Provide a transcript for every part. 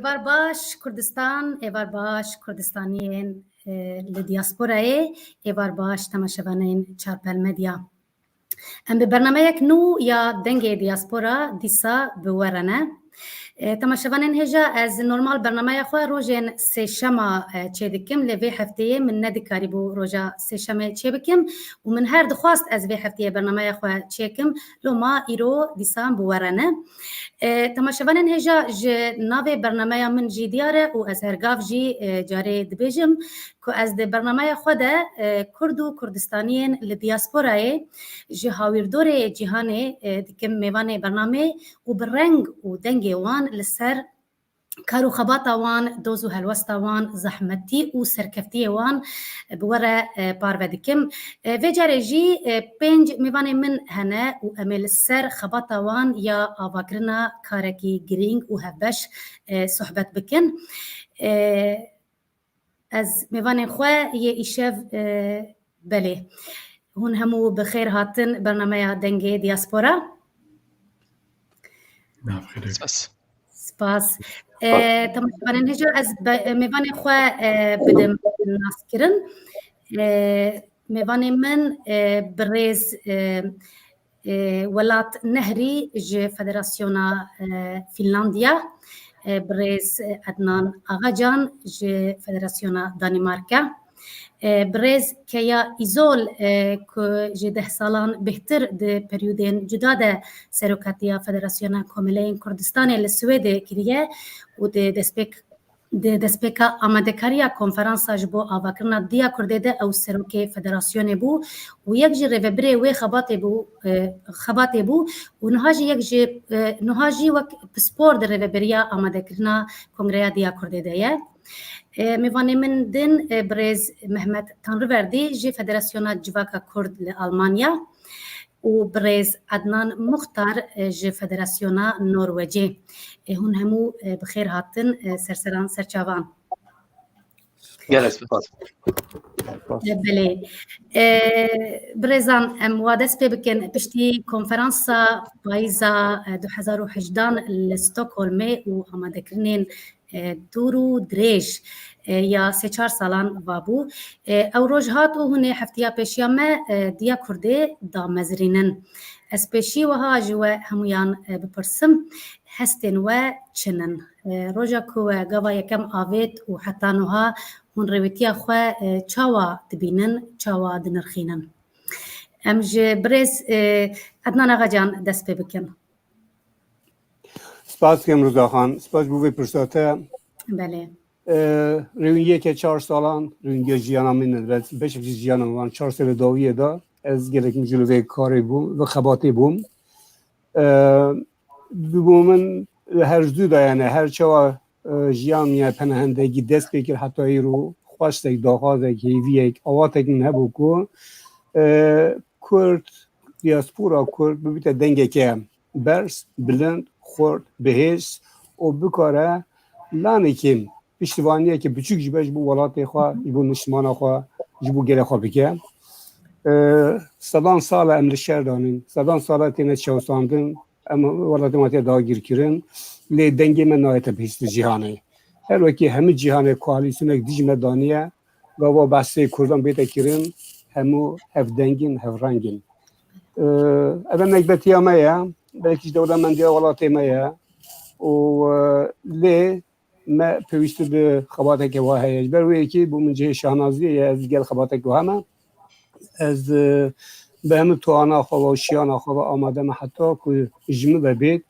ایوار باش کردستان ایوار باش کردستانیین لدیاسپورای ایوار باش تماشاوانین چارپل مدیا ام به برنامه یک نو یا دنگ دیاسپورا دیسا بورنه تماشاوانین هجا از نورمال برنامه خو روزن سه شما چه دکم لوی هفته من ندکاری بو روزا سه شما چه بکم و من هر دخواست از وی هفته برنامه خو چکم لو ما ایرو دیسا بورنه تماشاوانین هجا ج ناوی برنامه من جی دیاره و از هرگاف جی جاری دبیجم که از ده برنامه خود کرد و کردستانیین لدیاسپورای جهاویردور جهان دکم میوان برنامه و برنگ و دنگ وان لسر کارو خباتا وان دوزو هلوستا وان زحمتی و سرکفتی وان بوره پارو دکم و جاره جی پنج میوان من هنه و امل سر خباتا وان یا آواگرنا کارکی گرینگ و هفبش صحبت بکن از میوان خواه یه ایشف بله هون همو بخیر هاتن برنامه دنگ دیاسپورا سپاس تمام هجا از میوان خواه بدم ناس کرن میوان من برز ولات نهری ج فدراسیونا فنلاندیا برز عدنان آغاجان ج فدراسیونا دانمارکا برز کیا ایزول که جده سالان بهتر ده پریودین جدا ده سروکاتیا فدراسیونا کاملین کردستان لسوید کریه و ده دسپیکا آماده کاریا کنفرانساج بو آواکرنا دیا کرده ده او سروک فدراسیون بو و یک جی روبره و خباته بو و نهاجی وک پسپور ده روبریا آماده کرنا کنگریا دیا کرده ده میوانی من دن برز محمد تنروردی جی فدراسیون جواکا کرد لآلمانیا و برز عدنان مختار جی فدراسیون نروژی هون همو بخیر هاتن سرسران سرچاوان گله سپاس بله برزان ام وادس بکن پشتی کنفرانسا پایزا 2018 لستوکهلم و آماده کردن دورو دریج یا 3-4 سالان وابو او روز هاتو هونه هفتیا پیشیا ما دیا کرده دا مزرینن از پیشی وها جوا همویان بپرسم هستن و چنن روزا کو گوا یکم آوید و حتی نوها هون رویتیا خوا چاوا دبینن چاوا دنرخینن ام جه برز عدنان آقا جان دست بکن سپاس کم رضا خان سپاس بوی پرساته بله روینگی که 4 سالان روینگی جیانا من ندرد بشه جیانا من 4 سال داویه دا از گرک مجلوه کاری بوم و خباتی بوم بومن هر جدو دا یعنی هر چوا جیان یا پناهندگی دست بکر حتی ای رو خواست یک داغاز یک هیوی یک آوات یک نبو که کرد دیاسپورا کرد ببیت دنگه که برس بلند خورد بهش و بکاره لانی که پشتوانیه که بچوک جبش بو ولات خواه بو نشمان خواه جبو گره خواه بکه صدان سال امر شهر دانین صدان سال تینه چوساندن اما ولات ماتی دا گیر کرن لی دنگی من نایت بهشت جهانه هر وکی همه جهانه کوالیسیون دیج مدانیه گاوا بحثه کردان بیتا کرن همو هف دنگین هف رنگین اول نکبتی همه یا بلکیش دولا من دیا ولاتی مایه و لی ما پیوسته به خباته که واهیج بروی که بو من جه شاهنازیه یا از گل خباته که همه از به همه توانا خواه و شیانا خواه آماده ما حتی که جمعه ببید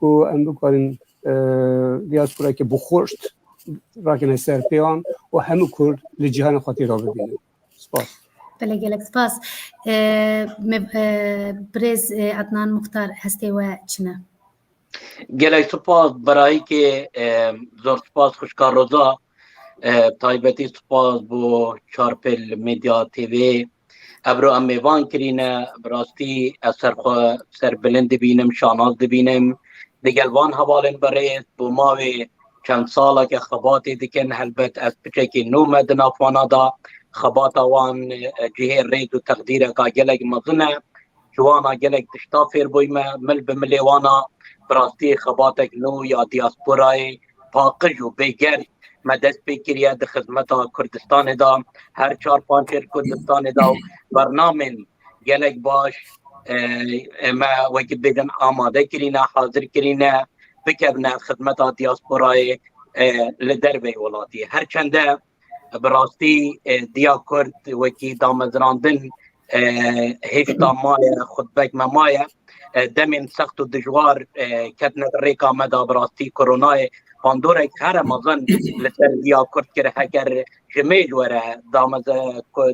که ام بکارین دیاسپورا که بخورشت راکن سر پیان و همه کرد لجهان خاطی را ببینیم سپاس بله گلک سپاس برز عدنان مختار هستی و چنه گله سپاس برای که زور سپاس خوشکار روزا تایبتی سپاس بو چارپل میدیا تیوی ابرو ام میوان کرینه براستی سر بلند بینم شاناز بینم دیگلوان حوالن برای بو ماوی چند ساله که خباتی دیکن هلبت از بچه نو مدن افوانا دا خباتا وان جهه رید و تقدیر که گلک مزنه جوانا گلک دشتا فیر بویمه مل بملیوانا براستی خباتک نو یا دیاسپورای پاقج و بگر مدست بکریه ده خدمت کردستان دا هر 4-5 کردستان دا برنامه گلک باش ما وقت بدن آماده کرینه حاضر کرینه بکرنه خدمت دیاسپورای لدربه ولاتی هرچنده براستی دیا کرد وکی دامزراندن هشتا مایه خطبک ممایه دمین سخت و دجوار کتنه ریکا مدا براستی کرونای پاندورک هر مازن لسر دیا کرد که هگر جمیل وره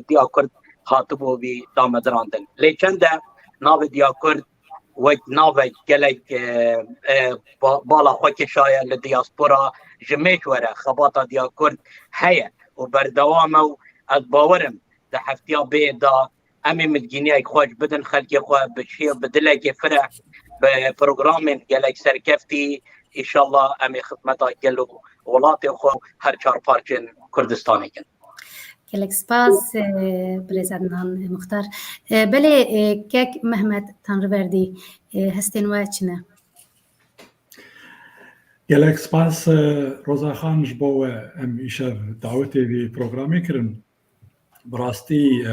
دیا کرد خاطبو بی دامزراندن لیچنده ناو دیا کرد و ناو گلک بالا خوک شایه لدیاسپورا جمیل وره خباتا دیا کرد هیه و بردوامه و از باورم ده هفتیا بیدا امی مدگینی خوش بدن خلقی خواه بشیر بدلک فرح به پروگرام گلک سرکفتی انشالله امی خدمتا گلو ولات خواه هر 4 کردستانی کن گلک سپاس برزدنان مختار بله کک محمد تنروردی هستین و چنه گلک سپاس روزا خان جبو ام ایشر دعوتی بی پروگرامی کرن براستی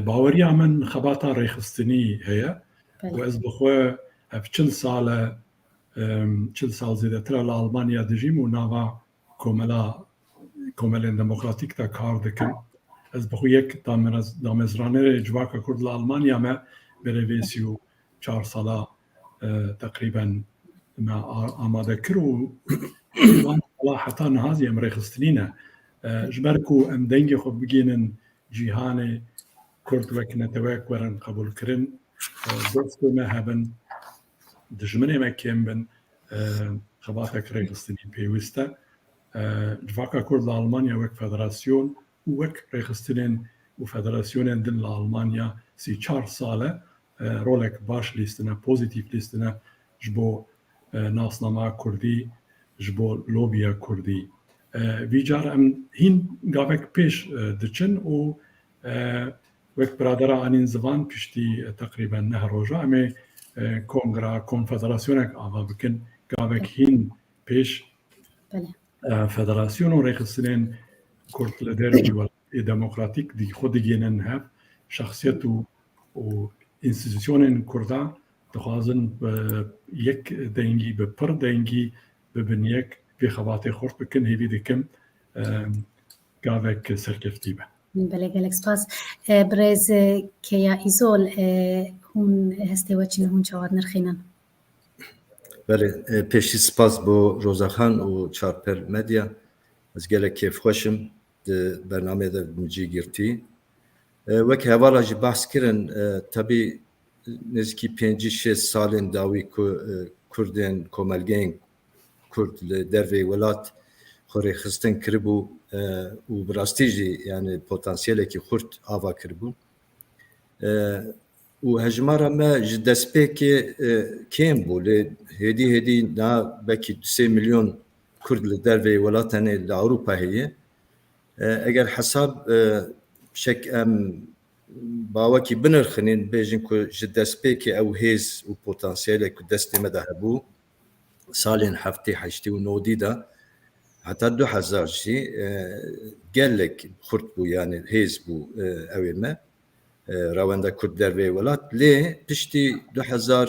باوریا من خباتا ریخستنی هیا و از بخواه اف 40 سال زیده تر لالمانیا دجیم و ناوا کوملین دموکراتیک تا کار دکن از بخواه یک دامزرانه جواکا کرد لالمانیا ما بره 34 سالا تقریبا ما آماده کرو حتی نهازی ام ریخستنینه جبرکو ام دنگی خود بگینن جیهان کرد وکنتوک ورن قبول کرن دوست ما هبن دجمنه ما کم بن خباتك ریخستنی پیوسته جواکا کرد لالمانیا وک فدراسیون وک ریخستنین و فدراسیون دن لالمانیا 34 ساله رولک باش لیستنه پوزیتیف لیستنه جبو ناسنامه کردی جبو لوبیا کردی ویجار ام هین گاوک پیش دچن و وقت برادر آنین زبان پشتی تقریبا نه روزا امی کنگرا کنفدراسیونک آوا بکن گاوک هین پیش فدراسیون و ریخستنین کرد لدربی و دموکراتیک دی خود گینن هف شخصیت و انستیتوشن کرده دخوازن یک دنگی به پر دنگی ببین یک به خواته خورد بکن هیوی دکم گاوک سرکفتی به بله گلک سپاس برز کیا ایزول هون هسته و چین هون چواد نرخینن بله پیشی سپاس بو روزاخان و چارپر مدیا از گلک کیف خوشم ده برنامه ده مجی گرتی وک هوالا جی بحث کرن طبی نزکی 5-6 سالین داوی کردین کوملگین کرد لدروی ولات خوری خستن کربو و براستیجی یعنی پتانسیلی که خورد آوا کربو و هجمارا ما جدسپی که کم بوله هدی نا بکی 3 میلیون کرد لدروی ولاتنه لأوروپا هیه اگر حساب شک ام باوکی بنرخنین بیجن که جدسپی که او هیز و پتانسیلی که دستی مده بو سالين حفتي حشتي ونودي دا حتى 2000 شي قال لك خرطبو يعني هيزبو اويل ما رواندا كرد دربي ولات ليه بشتي 2000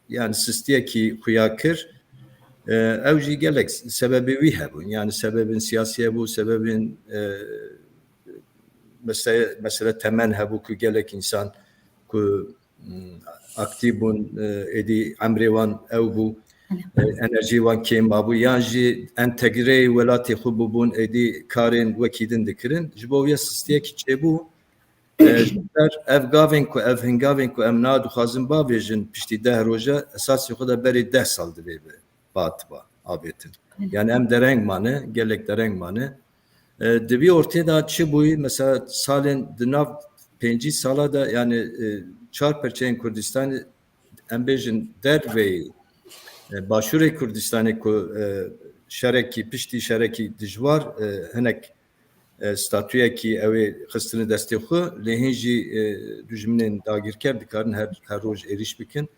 يعني سستيكي خياكر اوجي قال لك سبب ويهبو يعني سبب سياسي ابو سبب مثلا تمن هبو كو قال لك انسان كو اكتيبون ادي عمريوان او بو انرژی وان کیم بابو یانجی انتگری ولاتی خوب بون ادی کارین وکیدن دکرین جبوی سیستیه کی چبو جبر افگاوین کو افهنگاوین کو امنا دو خازم با ویژن پشتی 10 روزه اساسی خدا بری 10 سال دی به باتبا آبیتن yani em dereng mane gelek dereng mane devi ortada çibuy mesela salin dinav 5 sala da yani çarperçen Kurdistan embejin dervey Başure Kurdistan'ı ku şereki pişti şereki dijwar hinek statüye ki evi xistini desti xu lehinji dijminin dagirker dikarin her roj eriş bikin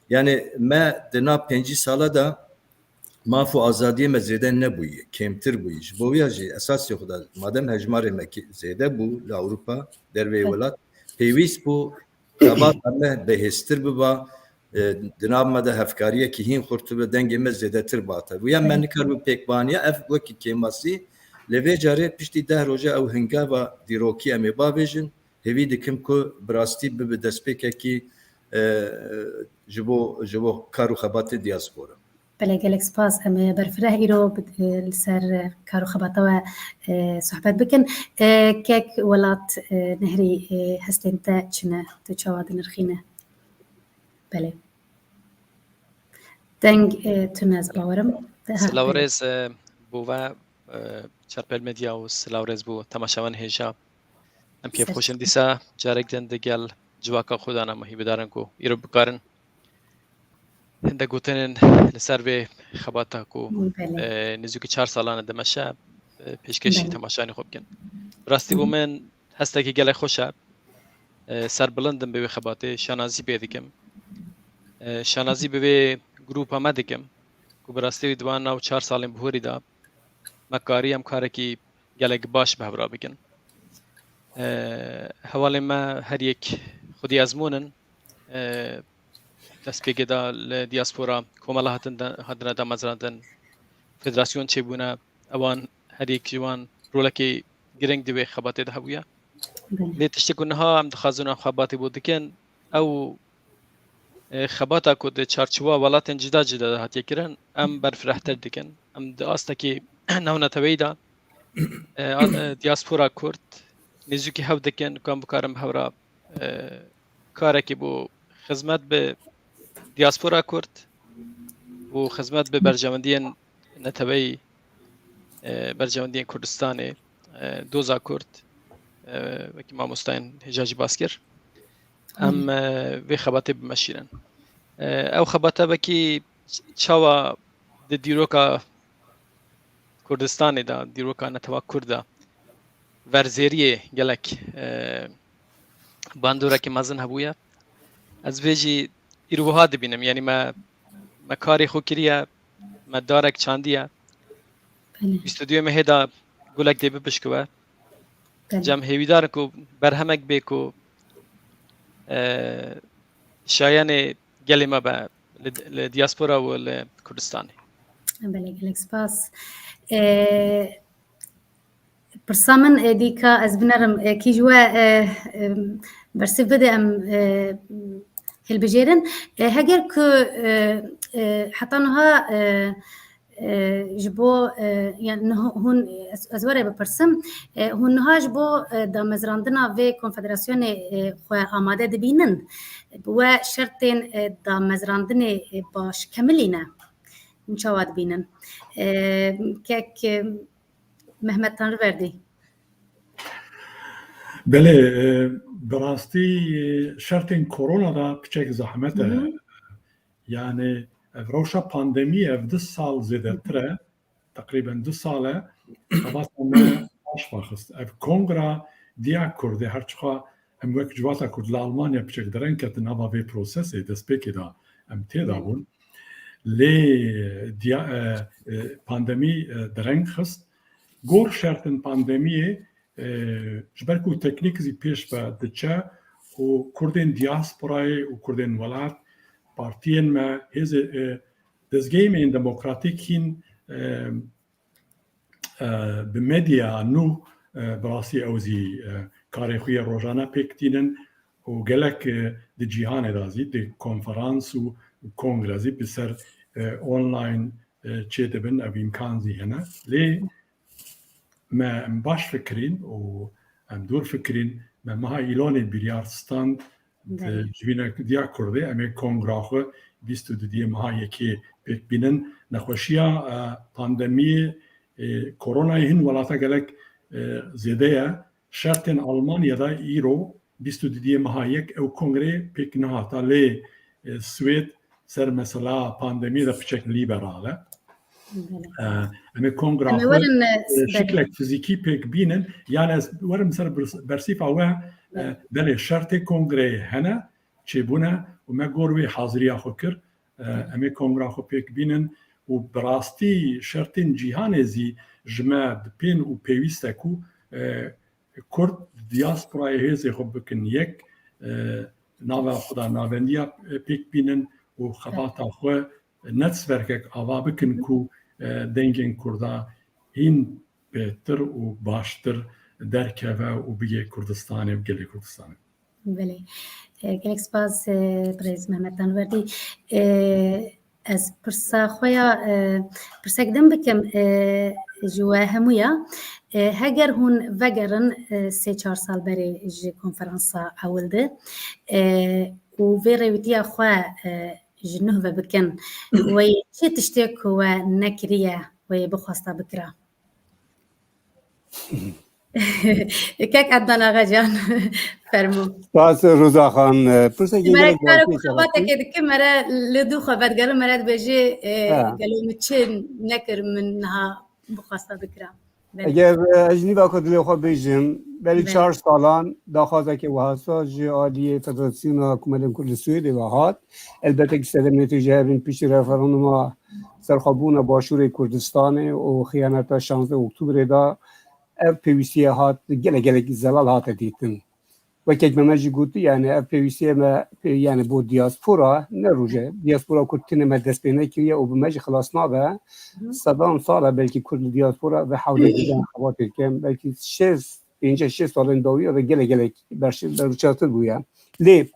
yani me dina 5 sala da ماف و آزادی ما زیده نبویی کمتر بویش بویا جی اساسی خدا مادام هجمار مکی زیده بو لأوروپا در وی ولات پیویس بو تبات همه بهستر ببا دناب مده هفکاریه که هین خورتو به دنگ ما زیده تر باته ویا من کار بو پیکبانیه اف وکی کماسی لوی جاره پشتی ده روزه او هنگا و دیروکی امی بابیجن هوی دکم که براستی به دسپیکه کی جبو کارو خبات دیاسپورا بله گلک سپاس ام برفره ایرو سر کارو خباتا و صحبت بکن کک ولات نهری هستین تا چنه تو چواد نرخینه بله دنگ تونز باورم سلاورز بووا چرپل مدیا و سلاورز بو تماشاوان هجا ام پیف خوشن دیسا جارک دن دگل جواکا خودانا مهی بدارن کو ایرو بکارن هنده گوتنن لسر به خباتا کو نزوکی 4 سالانه دمشه پیشکشی تماشانی خوب کن راستی بو من هسته که گله خوشه سر بلندم به خباته شانازی بیدیکم شانازی به گروپ ما دیکم کو براستی دوان ناو 4 سالم بهوری دا مکاری هم کاره کی گلک باش به برا بکن حوالی ما هر یک خودی ازمونن دست پیگه دا دیاسپورا کومالا هاتن دا مزراندن فدراسیون چه بونه اوان هر یک جوان رولکی گرنگ دوی خباته ده هبویا لی تشتکونه ها هم دخازونا خباته بود دکن او خباتا کود چارچوا ولاتن جدا جدا هاتیه کرن ام برفرحتر دکن ام دا آستا که نونا تویدا دیاسپورا کرد نزوکی هف دکن کام بکارم هورا کاره که بو خدمت به دیاسپورا کرد و خدمت به برجامندین نتبعی برجامندین کردستان دوزا کرد وکی ما مستعین هجاجی باسکر ام وی خباته بمشیرن او خباته بکی چاوا د دیروکا کردستان دا دیروکا نتوا کرده ورزیریه گلک باندورا که مزن هبویا از ویجی ایروها دبینم یعنی ما کاری خو کریه ما دارک چاندیه استودیو مهدا گلک دی بشکوه جام هیویدار کو برهمک بیکو شایان گلی ما با دیاسپورا و کردستان بله گلک سپاس برسامن دیکا از بنرم کی جوا برسیف بده ام هل بجيرن هاجر ك حطنها جبو يعني هون ازوره بپرسم هونها جبو دا مزراندنا و کنفدراسیون خو آماده دبینن و شرطین دا مزراندن باش کملینه نشواد بینن کک محمد تنروردی بله براستی شرطین کرونا دا کچک زحمته یعنی روشا پاندمی اف 2 سال زیده تره تقریبا 2 ساله خواست ما باش باخست اف کنگرا دیا کرده هرچخوا هم وک جواتا کرد لالمانیا بچک درن کتن اما وی پروسسی دست پیکی دا هم تیدا بون لی پاندمی درن خست گور شرطن پاندمی جبركو تكنيك زي بيش بدچا و كردين دياسبوراي و كردين ولات بارتين ما هز دزگيمين ديمقراطيكين بميديا نو براسي اوزي كاريخوية روجانا بيكتينن و گلك دي جيهان دازي دي كونفرانس و كونغرازي بسر اونلاين چه دبن او امكان زي هنا لي ما باش فكرين و ام دور فكرين ما ايلون بيريارستان جوینا دیا کرده امی کنگراخو بیست دو دی ماه یکی پک بینن نخوشیا پاندمی کرونا هن ولاتا گلک زیده شرطن آلمانیا دا ایرو بیست دو دی ماه یک او کنگره پک نهاتا لی سوید سر مثلا پاندمی دا پچک لیبراله امی کنگراخو شکلک فیزیکی پک بینن یعنی ورم سر برسیف اوه بله شرط کنگره هنه چه بونه و ما گروه حاضری آخو کر امی کنگره آخو پیک بینن و براستی شرطین جیهان زی جمع بین و پیوسته کو کرد دیاسپورای هزی خب بکن یک ناو خدا ناوندیا پیک بینن و خباتا خو نتسورکک آوا بکن کو دنگین کردا هین بهتر و باشتر درکه و بگه کردستانه و گلی کردستانه. بله. گلک سپاس برز محمد تنوردی. از پرسا خویا پرسکدم بکم جوا همویا هگر هون وگرن 3-4 سال بری جی کنفرانسا اولده و وی رویتیا خوا جنوه و بکن و چه تشتیک و نکریه و بخواستا بکره کک عدنان آقا جان فرمو باز روزا خان پرسه که مرا کارو خواهد که مرا لدو خواهد گلو مرا بجی گلو مچه نکر منها بخواستا بکرم اگر اجنی با کدلی خود بیجیم ولی 4 سالان داخوازه که وحاسا جی آلی فدراسیون حکومت کردستوی دیوهات البته که سدم نتیجه هبین پیش رفرانما سرخابون باشور کردستان و خیانت 16 اکتبر دا پیویسی هات گله زلال هات دیتن و که ممجی گوتی یعنی پیویسی ما یعنی بود دیاسپورا نروجه دیاسپورا کردتین ما دست بینه کریه و بمجی خلاص نابه صدام ساله بلکی کرد دیاسپورا و حوله دیدن خواهد کم بلکی 5-6 سال داوی و گله برچاتر بویا لی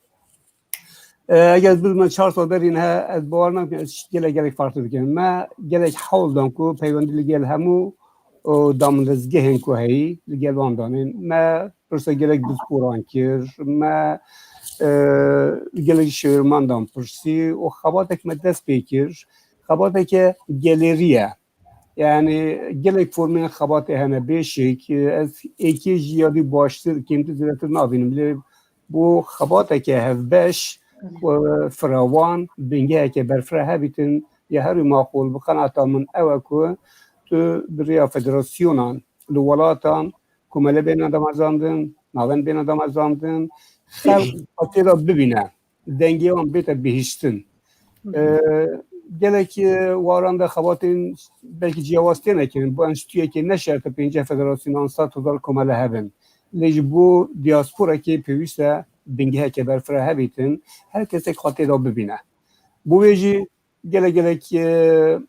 اگر من 4 سال برین ها از باور نکنم گله فرق کنم ما گله حول دام کو پیوندی لگل همو و دامنزگه هنگو هایی لگل وان دانین ما پرسه گله دیاسپوران کر ما گله شورمان دام پرسی و خباتک ما دست بکر خباته که گلریه یعنی گله فرمین خباته همه بشه که از ایکی جیادی باشتر کمتی زیادتر نابینم لی بو خباته که هفبش و فراوان بینگه که برفره هبیتن یا هر معقول بخناتا من اوکو تو بریا فدراسیونان لولاتان کمله بین آدم ازاندن ناون بین آدم ازاندن خلق خاطی را ببینه دنگی هم بیت بهشتن گله که وارنده خواتین بلکه جواستی نکنن با انشتویه که نشرت 5 فدراسیونان 100,000 کمله هبن لیج بو دیاسپورا که پیوسته بینگه که برفره هبیتن هر کسی خاطی را ببینه بو ویجی گله که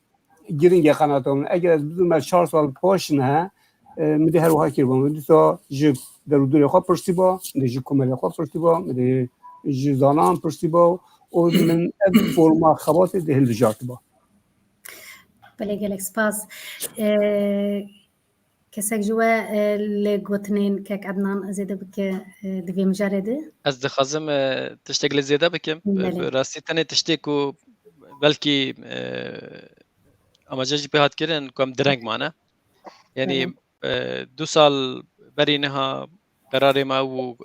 گرینگ خاناتون اگر از بدون 4 سال پاش نه میده هر وقت کربم میده تا جب در دور خواب پرسی با میده جب کمال خواب پرسی با میده جب زانان پرسی با و من فرما خبات دهل جات با بله گلک سپاس کسک جوا لگوتنین که عدنان زیده بکه دوی مجرده از دخازم تشتغل زیاده بکم راستی تنه تشتیکو بلکی اما جاجی به هات کردن کم درنگ مانه یعنی 2 سال برینها قرار ما و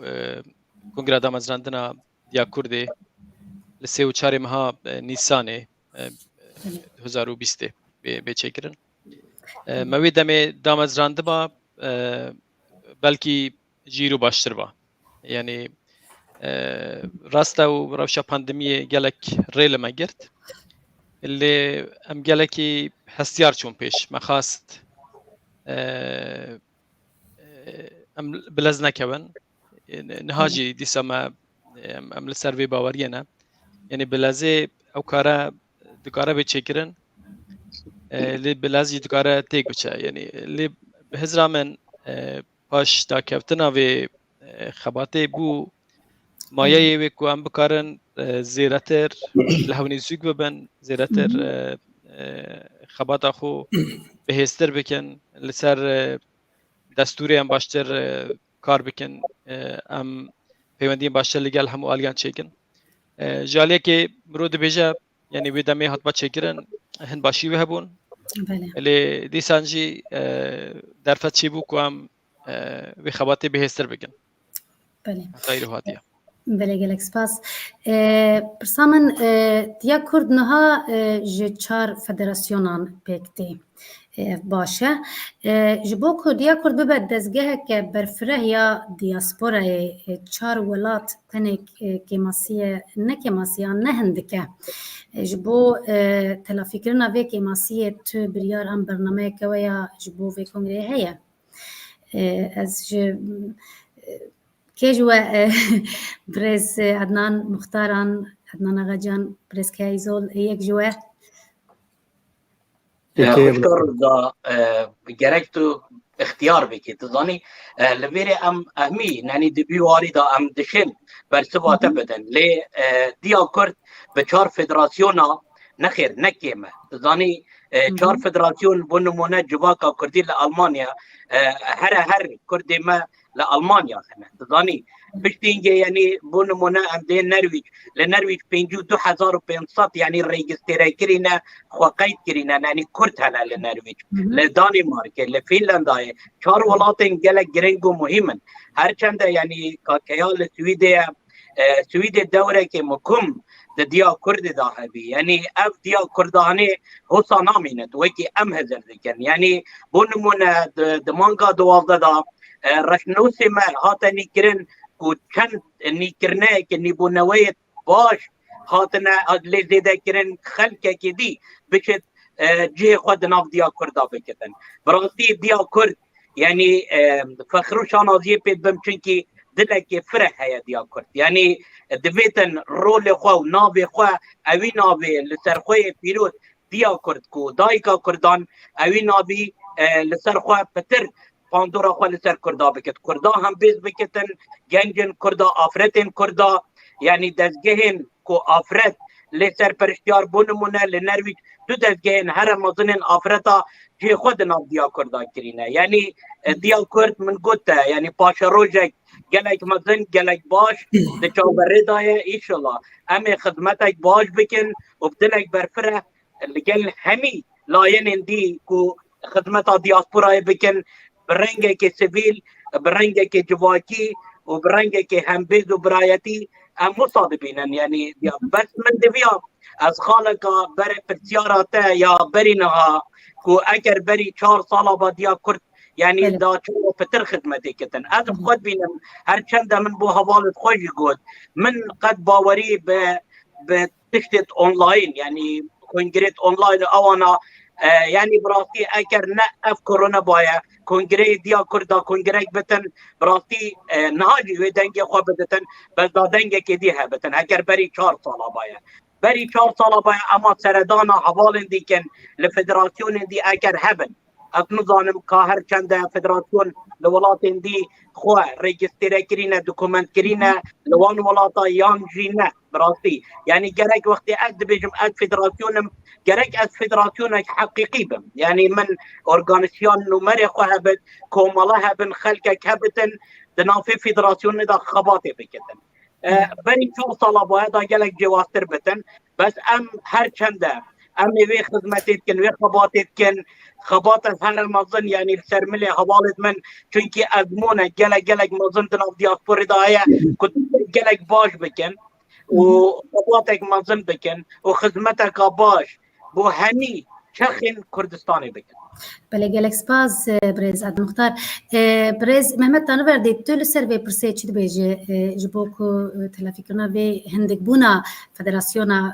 کنگره دامزراندنا یا کرده لسه و 4 ماه نیسانه 2020 به چکرن موی دم دامزرانده با بلکی جیرو باشتر با یعنی راستا و روشا پاندمی گلک ریل ما گرد اللي ام گلکی هستیار چون پیش مخواست ام بلز نکون نهاجی دیسا ما ام لسروی باورینا یعنی بلازه او کارا دکاره به چکرن لی بلازی دکاره تیک بچه یعنی لی بهزرا من پاش دا کفتنا و خباته بو مایه و کو ام بکارن زیراتر لحونی زوگ ببن زیراتر خباته خو بهستر بکن لسر دستوری ام باشتر کار بکن ام پیوندی باشتر لگل همو آلیان چکن جالیه که مرود بیجا یعنی بیدمی حتما چکرن هن باشی و هبون ولی دیسانجی درفت چی بو که هم به خباته بهستر بکن خیلی هاتیه بله گلک سپاس پرسامن دیا کرد نها ج 4 فدراسیونان پکتی باشه جبو کردیا کرد ببد دزگه که برفره یا دیاسپورا چار ولات تنک کماسیه نه کماسیه نه هندکه جبو تلافی کرنا وی کماسیه تو بریار هم برنامه که ویا جبو وی کنگره هیا از كيجوا بريز عدنان مختاران عدنان اغاجان بريز كايزول هيك جوا خوشکار دا گرکتو اختیار بکی تزانی لبیری ام اهمی نانی دبیواری دا ام دشن برسواته بدن لی دیا کرد به 4 فدراسیونا نخیر نکیمه تزانی 4 فدراسیون بنمونه جواکا کردی لألمانیا هر کردی ما لألمانیا خنه تزانی بشتینگه یعنی بنمونه ام دی نرویج لنرویج 52,500 یعنی ریگستره کرینه خواقید کرینه یعنی کرد هلا لنرویج لدانمارک لفینلندای 4 ولاتن گلک گرنگ و مهمن هرچنده یعنی کاکیال سوید دوره که مکم دیا کرد دا هبی یعنی اف دیا کردانه حسا نامینت وکی ام هزر دکن یعنی بنمونه دمانگا 12 دا رشنوسی ما هاتنی کرن و چند نیکرنه که نیبونویت باش هاتنا لیزیده کرن خلکه که دی بشت جه خود ناف دیا کردا بکتن براستی دیا کرد یعنی فخرو شانازیه پید بم چونکی دلک فرح هیا دیا کرد یعنی دویتن رول خواه و ناو خواه اوی ناوی لسر خواه پیروز دیا کرد کو دایکا کردان اوی ناوی لسر خواه پتر پاندورا خواه لسر کردا بکت کردا هم بیز بکتن گنجن کردا آفرتن کردا یعنی دزگهن کو آفرت لسر پرشتیار بونمونه لنرویج دو دزگهن هر مزنن آفرتا جه خود ناو دیا کردا کرینه یعنی دیا کرد من گوته یعنی پاش روژک گلک مزن گلک باش دچاو بردایه ایشالله امی خدمتک باش بکن و بدلک برفره لگل همی لاین دی کو خدمتا دیاسپورای بکن برنگه که سیویل برنگه که جواکی و برنگه که همبیز و برایتی هم مصادبینن یعنی بس من دویا از خالقا بر پرسیاراته یا برینها کو اگر بری 4 سالا با دیا کرد یعنی دا چو پتر خدمتی کتن از خود بینم هر چند من بو حوالت خوشی گود من قد باوری به تشتت اونلاین یعنی کنگریت اونلاین اوانا یعنی براستی اگر نه اف کرونا باید کنگره دیا کردا کنگره بتن براستی نهاجی و دنگی خواه بدتن بس دا دنگی که دیه بتن اگر بری 4 سالا باید بری 4 سالا باید اما سردانا حوالن دیکن لفدراسیون دی اگر هبن نظام که هر چند فدراسیون لولاتن دی خواه ریجستره کرینه دوکومنت کرینه لوان ولاتا یان جینه براستی یعنی گرک وقتی از بجم از فدراسیونم گرک از فدراسیون حقیقی بم یعنی من ارگانیسیون نمره خواه بد کومالا هبن خلقک هبتن دنافی فدراسیون دا خباته بکتن برای 4 سالا باید گلک جواستر بتن بس ام هر چنده ام وی خدمتیت کن وی خباتیت کن خبات از هر مزن یعنی سرملی حوالت من چونکی ازمونه گلک مزن دناف دیاسپوری دایه کت گلک باش بکن و خباتک مزن بکن و خدمتک باش بو همی چخین کردستانی بکن بله گلک سپاس برز عبد مختار برز محمد تانو وردی تو لسر وی پرسه چی بیجه جبو کو تلافی کرنا وی هندک بونا فدراسیونا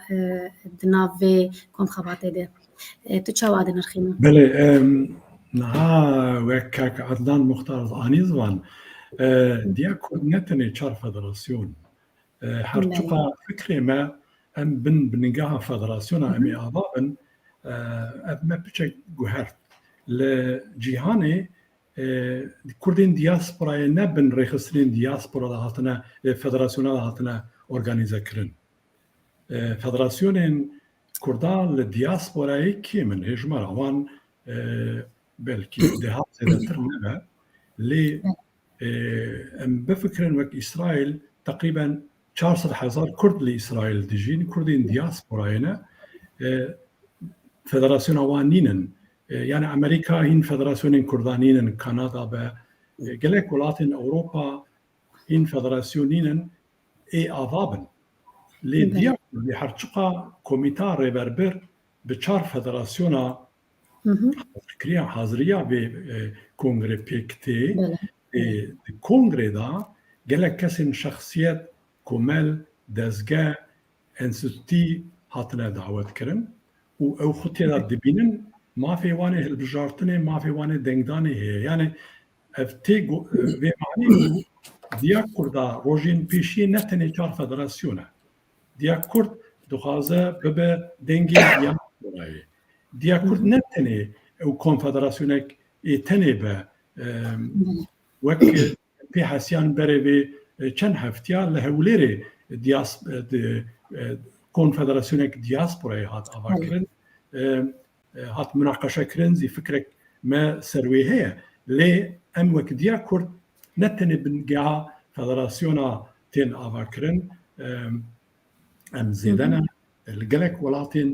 دناف وی کم خباته ده تو چه وعده نرخیمه؟ بله نها وکاک عدنان مختار آنی زوان دیا کردنتنی 4 فدراسیون هر چقا فکری ما ام بنگاه فدراسیون امی آبابن ما بچه گوهرد لجیهانه کردین دیاسپورای نبن ریخسترین دیاسپورا هاتنا فدراسیون هاتنا ارگانیزه کرن فدراسیون کردان لدیاسپورای کی من هجمار آوان بلکی دهات زیادتر نبه لی بفکرن وک اسرائیل تقریبا 400,000 کرد لإسرائیل دیجین کردین دیاسپوراینا فدراسیون آوان نینن یعنی امریکا این فدراسیون کردانینن کانادا به گلک ولاتن اوروپا این فدراسیونینن ای آوابن لی دیا لی هرچقا کمیتا ریبربر به 4 فدراسیونا فکریه حاضریه به کنگره پکتی بله کنگره دا گله کسین شخصیت کمل دزگه انستیتی هاتنه دعوت کرن و او خطی دا دبینن مافی وانه هلبجارتنه مافی وانه دنگدانه هی یعنی افتی به معنی دیا کرده روژین پیشی نتنه چار فدراسیونه دیا کرد دخوازه ببه دنگی دیان برای دیا کرد نتنه او کنفدراسیونک تنه به وک پی حسیان بره به چند هفتیا لهولیره کنفدراسیونک دیاسپورای هات آوا کرن هات مناقشه کرن زی فکرک ما سرویه هی لی ام وک دیا کرد نتنه بنگاه فدراسیونا تن آوا کرن ام زیدنه الگلک ولاتین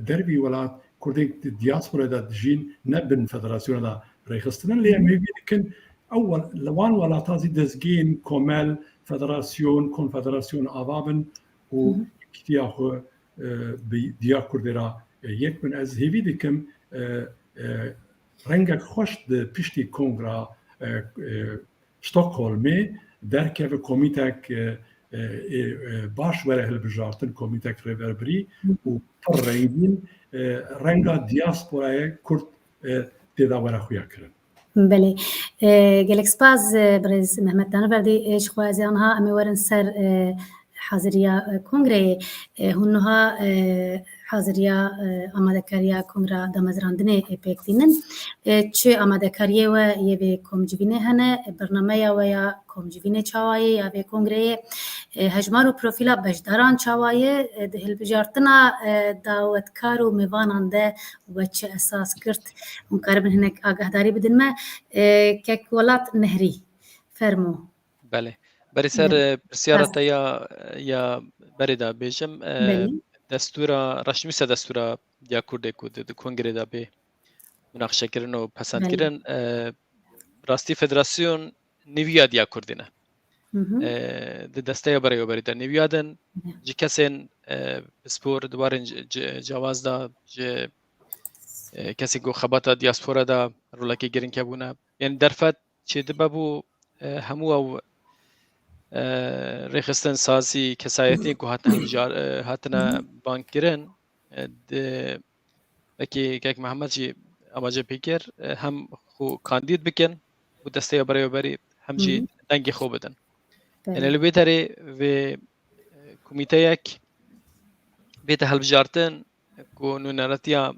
دربی ولات کردی دیاسپورا دا جین نبن فدراسیون دا ریخستن لی میبینی کن اول لوان ولاتازی دزگین کامل فدراسیون کنفدراسیون آوابن و کتیا خو دیا کردی را یک من از هیوی دیکم رنگ خوش د پشتی کنگرا ستوکهولمی درکه و کمیتک باش وره هلبجارتن کمیتک ریوربری و پر رنگین رنگا دیاسپورای کرد تیدا وره خویا کرن بله گلک سپاس برز محمد دانوردی ايش خوازي انها امورن سر حاضريا کنگره هنها حاضريا آمادهکاریه کنگره دامزراندنه پیکتینن چه آمادهکاریه و یه به کمجوینه هنه برنامه و یا کمجوینه چاوایه یا به کنگره هجمار و پروفیلا بجداران چاوایه دهل بجارتنا دعوتکار و میوانانده و چه اساس کرد اونکار بن هنک آگهداری بدن ما که ولات نهری فرمو بله برای سر پرسیارت یا بردا بیشم دستورا رشمی سه دستورا دیا کرده کود کنگره دا به مناقشه کردن و پسند کردن راستی فدراسیون نیویا دیا کردنه دسته برای بردا نیویادن جی کسین سپور دوباره جواز دا کسی گو خباتا دیاسپورا دا رولاکی گرین که بونه یعنی درفت چه دبابو همو او ریخستن سازی کسایتی که هاتنا بانک گرن که محمد جی آماجه پیکر هم خو کاندید بکن و دسته برای هم جی دنگی خوب بدن یعنی البته و کمیته یک بیت هلبجارتن که نونراتیا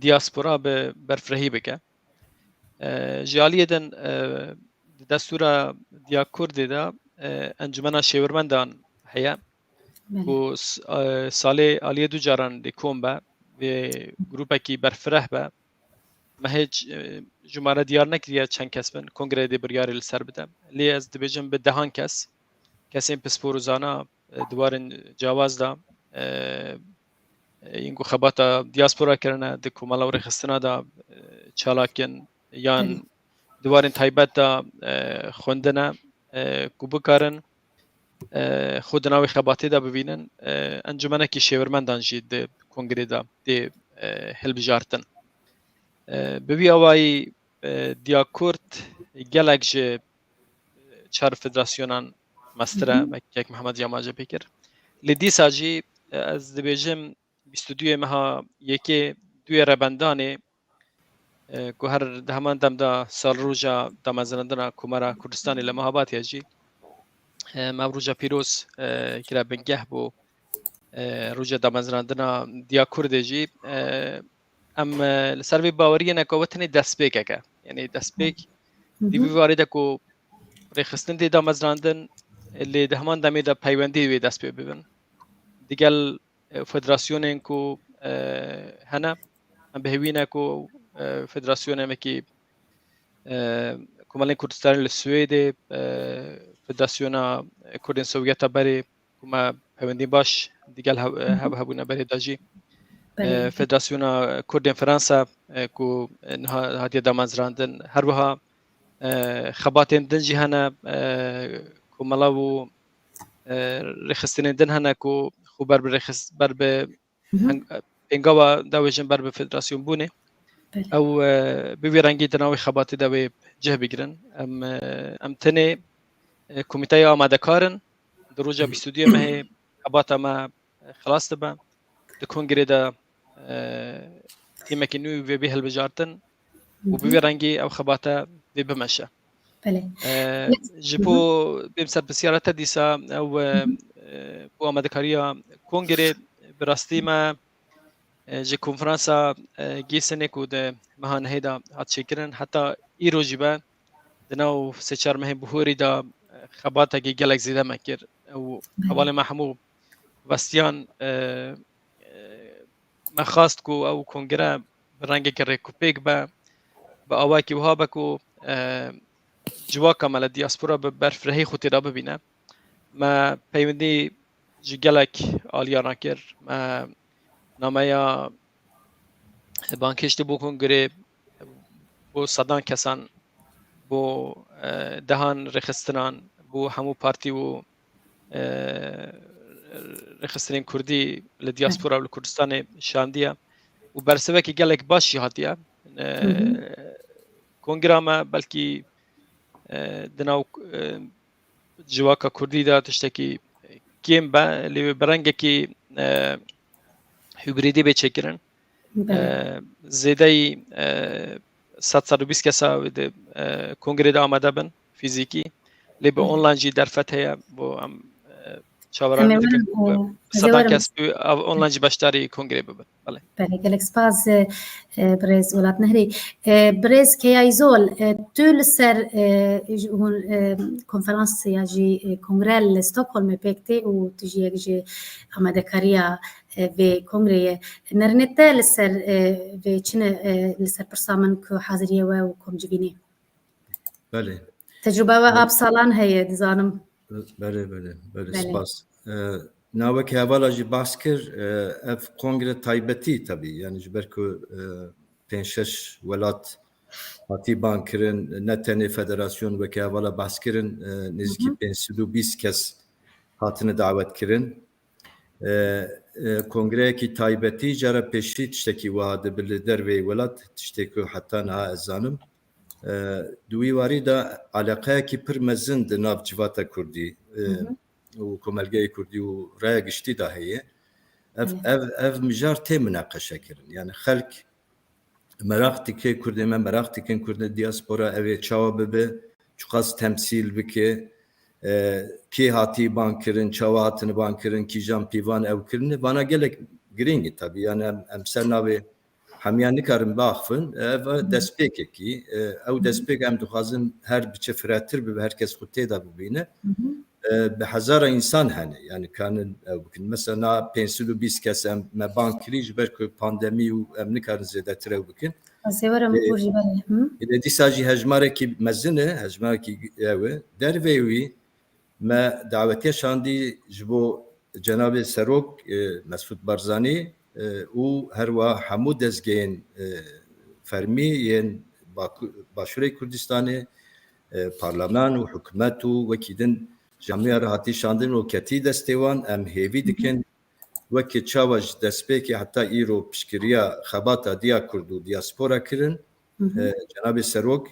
دیاسپورا به برفرهی بکه جالیدن دستورا دیا کردی دا انجمنا شیورمندان هیا و سال آلیه دو جاران دی کوم با و گروپا کی برفره با مهج جمعه دیار نکریه چند کس بن کنگره دی بریاری لسر بدم لی از دبیجم به دهان کسی پسپور زانا دوارن جواز دا اینگو خباتا دیاسپورا کرنه دی کومالا و رخستنا دا چالاکن یان دوارن تایبت دا خوندنه کو بکارن خودنا و خباتی دا ببینن انجمنه کی شیورمندان جی دی کنگره دا دی هلبجارتن ببی اوای دیا کورت گلک جه چار فدراسیونان مستره مکیک محمد جاماجه پیکر لدی ساجی از دبیجم استودیو مها یکی دوی ربندانه که هر دهمان دم دا سال روزا دامزرندنا کمرا کردستانی لمحابات یاجی مروجا پیروز کرا بنگه بو روزا دامزرندنا دیا کرده جی ام سروی باوری نکوتنی دستپیک که یعنی دستپیک دیوی وارده کو ریخستن دی دامزراندن اللي دهمان دمی دا پیوندی وی دستپیک ببین دیگل فدراسیون کو هنا ام بهوینه کو فدراسیون مکی کمالین کردستان لسوید فدراسیون کردن سوویتا بری کما پیوندی باش دیگل هبونه بری داجی فدراسیون کردن فرانسا کو هادی دامزراندن هر وها خباتین دنجی هنا کمالاو رخصتین دن هنا کو خبر برخص بر به پێنگاوە داوێژن بەر بە فدراسیۆن بوونێ ئەو بوێ ڕەنگی دناوی خەباتی دەوێ جه بگرن ئەم تەنێ کۆمیتەی ئامادەکارن di roja 22 mehê xebata me xilas dibe di kongrê de tîmekî nû vê bê hilbijartin û bi vê rengî ew xebata vê bimeşe ji bo bêm serpirsiyara te dîsa ew bo amadekariya kongrê bi rastî me ji konferansa Gêsenê ku di meha nehê de hat çêkirin heta îro jî be di nav sê çar mehên bihorî de xebatekî gelek zêde me kir ew hevalê me hemû vestiyan me xast ku ew kongre bi rengekî rêkûpêk be bi awayekî wiha be ku civaka me li diaspora bi berfirehî xwe têda bibîne me peywendî ji gelek aliyan kir me nameya bankêştê bo kongrê bo sedan kesan bo dehan rêxistinan bo hemû partî û rêxistinên Kurdî li diaspora li Kurdistanê şandiye û bersivekî gelek baş jî hatiye kongra me belkî di nav civaka Kurdî de tiştekî kêm be lê wê bi rengekî hîbridî bê çêkirin zêdeyî 120 kesa di kongrê de amade bin fîzîkî lê bi online jî derfet heye bo em çawaran dikin sedan kes online jî beşdarî kongrê bibin gelek spas Birêz Welat Nehrî Birêz Keyayîzol tu li ser konferansiya jî kongre li Stockholmê pêk tê û tu jî yek ji amadekariya vê kongreyê nerinê te li ser vê çine li ser pirsa min ku haziriye we û komcivînê tecrübe we ab salan heye dizanim belê spas navekî hevala jî bahs kir ev kongre taybetî tabii yani ji ber ku 5-6 welat hatî bankirin ne tenê federasyon wekî hevala bahs kirin nêzîkî 520 kes hatine davet kirin kongreyekî taybetî cara pêşî tiştekî wiha dibe li dervê welat tiştê ku heta niha ez zanim di wî warî de alaqeyekî pir mezin di nav civata Kurdî û komelgeyê Kurdî û raya giştî de heye ev mijar tê münaqeşe kirin yani xelk merak dike Kurdê me merak dikin Kurdê diaspora ev ê çawa bibe çiqas temsîl bike kê hatî bankirin çawa hatine bankirin kîjan pîvan ew kirine vana gelek girîng tabii yani em ser navê hemiyan nikarin baxfin ev destpêkekî ew destpêk em dixwazin her biçe firêtir bibe herkes xwe têda bibîne bi hezara insan hene yani kanin ew bikin mesela 520 kes em me bank kirî ji ber ku pandemî û em nikarin zêdetir ew bikin dîsa jî hejmarekî mezin e hejmarekî ew e dervê wî me davetiye şandî ji bo cenabê Serok Mesud Barzanî û herwa hemû dezgehên fermî yên Başûrê Kurdistanê parlaman û hikûmet û wekî din camiya re hatî şandin û ketî destê wan em hêvî dikin wekî çawa ji destpêkê heta îro piştgiriya xebata diya Kurd û diaspora kirin cenabê Serok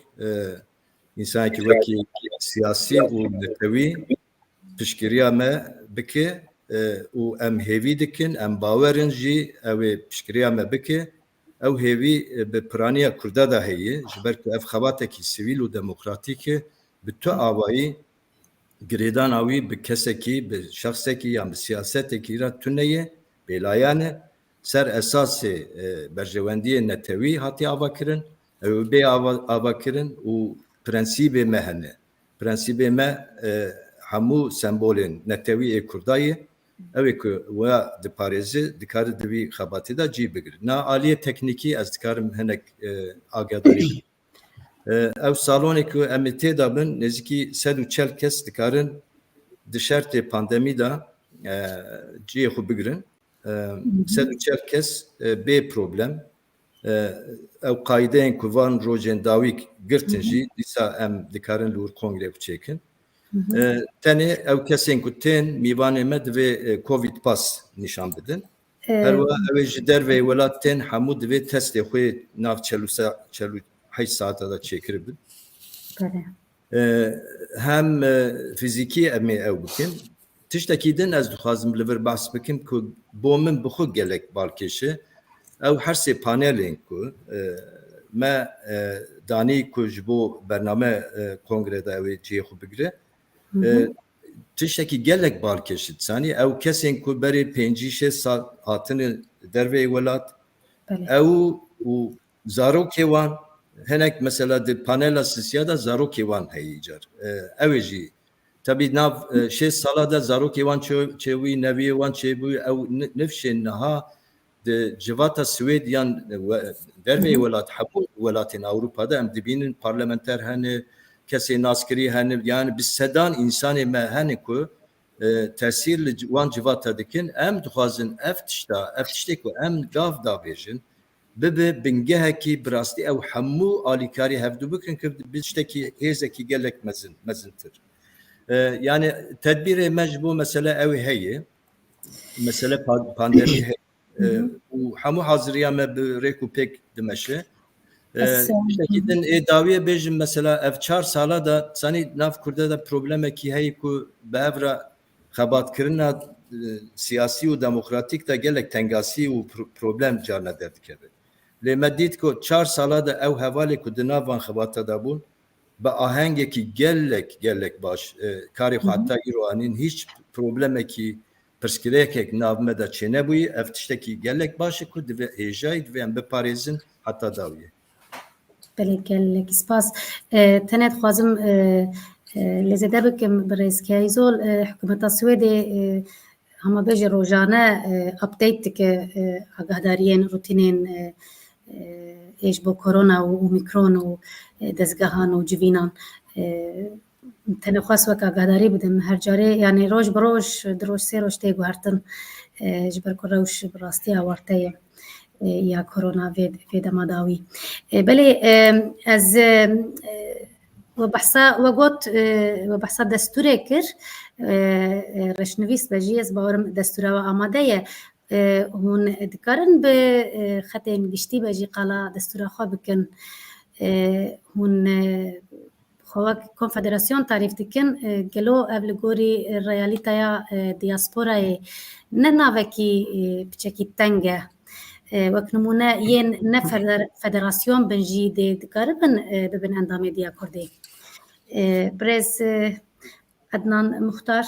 însanekî wekî siyasî û netewî piştgiriya me bike û em hêvî dikin em bawerin jî ew ê piştgiriya me bike ew hêvî bi piraniya Kurda da heye ji ber ku ev xebatekî sivîl û demokratîk e bi tu awayî girêdana wî bi kesekî bi şexsekî yan bi siyasetekî re tuneye bêlayane ser esasê berjewendiyê netewî hatiye avakirin ew bê avakirin û prensîbê me hene prensîbê me hemû sembolên netewî ê Kurdayê ew ê ku we diparêze dikare di vî xebatê de cî bigirin na aliyê teknîkî ez dikarim hinek agadarî ew salonê ku em ê têda bin nêzîkî 140 kes dikarin di şertê pandemî de ciyê xwe bigirin 140 kes bê problem ew qaydeyên ku van rojên dawî girtin jî dîsa em dikarin li wir kongrê çêkin tenê ew kesên ku tên mîvanê me divê Covid pas nîşan bidin هر و اوج در و ولاتن حمود و تست خوی ناف 48 ساعت دا چیکر بید بله هم فیزیکی امی او بکن تشتکیدن از دخوازم لور بحث بکن که بو من بخو گلک بالکشه او هر سه پانلین که ما دانی که جبو برنامه کنگره دا اوی جیه خو بگره تشتکی گلک بالکشید ثانی او کسین که بری 5-6 سال هاتن دروی ولات او و زاروکی وان هناك مثلا دي بانيلا سياده زاروكي وان هيجر اوجي تبي ناف شي صلاده زاروكي وان تشوي نبي وان تشوي او نفش انها دي جواتا سويديان دربي ولات حبو ولاتين اوروبا ده ام دبين بارلمانتر هن كسي ناسكري هن يعني بالسدان انسان ما هنكو تاثير وان جواتا دكن ام دخوازن افتشتكو ام داف دافيجن ببه بنجهكي براستي او حمو آليكاري هفدو بكن كبد بيشتكي هيزكي قالك مزنتر يعني تدبير مجبو مسألة اوي هي مسألة بانديمي هي وحمو حاضرية ما بريكو بيك دمشق شتكيدن داوية بيجم مثلا اف 4 سالا دا ساني ناف كرده دا بروبلمه كي هي كو بهفرا خبات كرنا سياسي و ديمقراطيك دا قالك تنگاسي و بروبلم جارنا درد كده لما ديت كو 4 سالا دا او حوالي كو دناوان خباتا دا بون با آهنگه كي قالك باش كاري حتى ايروانين هيچ بروبلمه كي پرسکریک ناو مدا چنه بوی افتشتکی گلک باشه که دو ایجاید و ام بپاريزن حتی داویه. بله گلک سپاس تنت خوازم لزده بکم برز که ایزول حکومت سویدی همه بیج روزانه اپدیت که آگاهداریان روتینین ایش با کرونا و اومیکرون و دزگاهان و جوینان تنخواست وک آگاهداری بدم هر جاره یعنی روز بروز دروش سه روز تیگو هرتن جبر کروش براستی آورته یا کرونا وید ماداوی بله از وبحثا دستوری کر رشنویس بجی از باورم دستوره و آماده هون دکارن به خطین گشتی بجی قالا دستوره خواه بکن هون خواهد کنفدراسیون تعریف دکن گلو اولگوری ریالیتایا دیاسپورای نناوکی بچکی تنگه وکنمونه ین فدراسیون بنجی دکاربن ببن اندامی دیا کرده برز عدنان مختار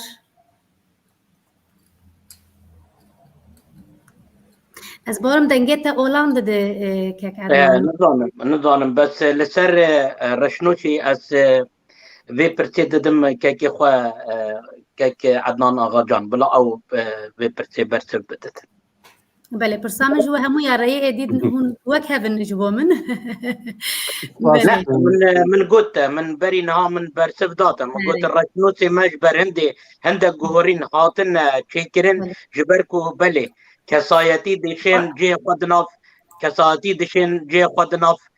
از بارم دنگت اولاند ده که نظانم بس لسر رشنوشي از في برتي ددم كاكي خوا كاكي عدنان آغا جان بلا او في برتي برسل بدت بله برسامج و همو ياري اديد هون وك هافن جوا من لا من قلت من بري نها من برسف داتا من قلت الرشنوشي ماش برهندي هندك جوهرين هاتن تشيكرين جبركو بله كسايتي دشين جي قدناف كسايتي دشين جي قدناف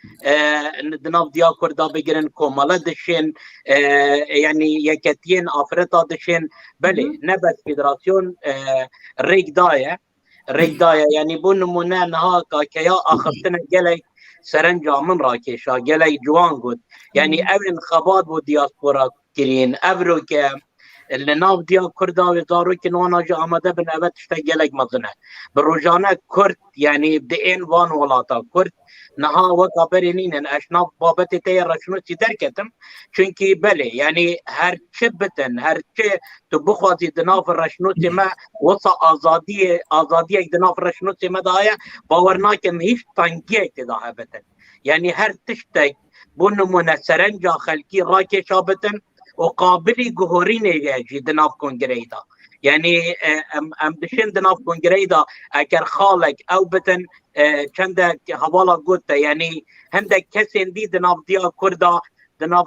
دناف ديا كردا بيجرن كومالا دشين يعني يكتين افريقيا دشين بله نبت فيدراسيون ريك دايا يعني بون نمونه نها كيا اخرتنا جلي سرنجا من راكيشا جلي جوان قد يعني اول خبات بو دياسبورا كرين افرو ك اللي ناف ديا كردا وزارو كنوانا جا آمده بن اوه تشتاقلك مزنه بروجانه كرد يعني بدئين وان ولاتا كرد نها وكا برينين اشناف بابتي تي رشنوشي دركتم چونكي بلي يعني هر چبتن هر چه تبخوازي دناف رشنوشي ما وصا آزادية دناف رشنوشي ما دايا باورناكم هيش تنگيه تداها بتن يعني هر تشتاق بونمونه سرنجا خلقي راكي شابتن وقابلي جهورين يجي دناف كونغريدا يعني ام دشين دناف كونغريدا اكر خالق او بتن چند حوالا قلت يعني هندك كسين دي دناف ديا كردا دناف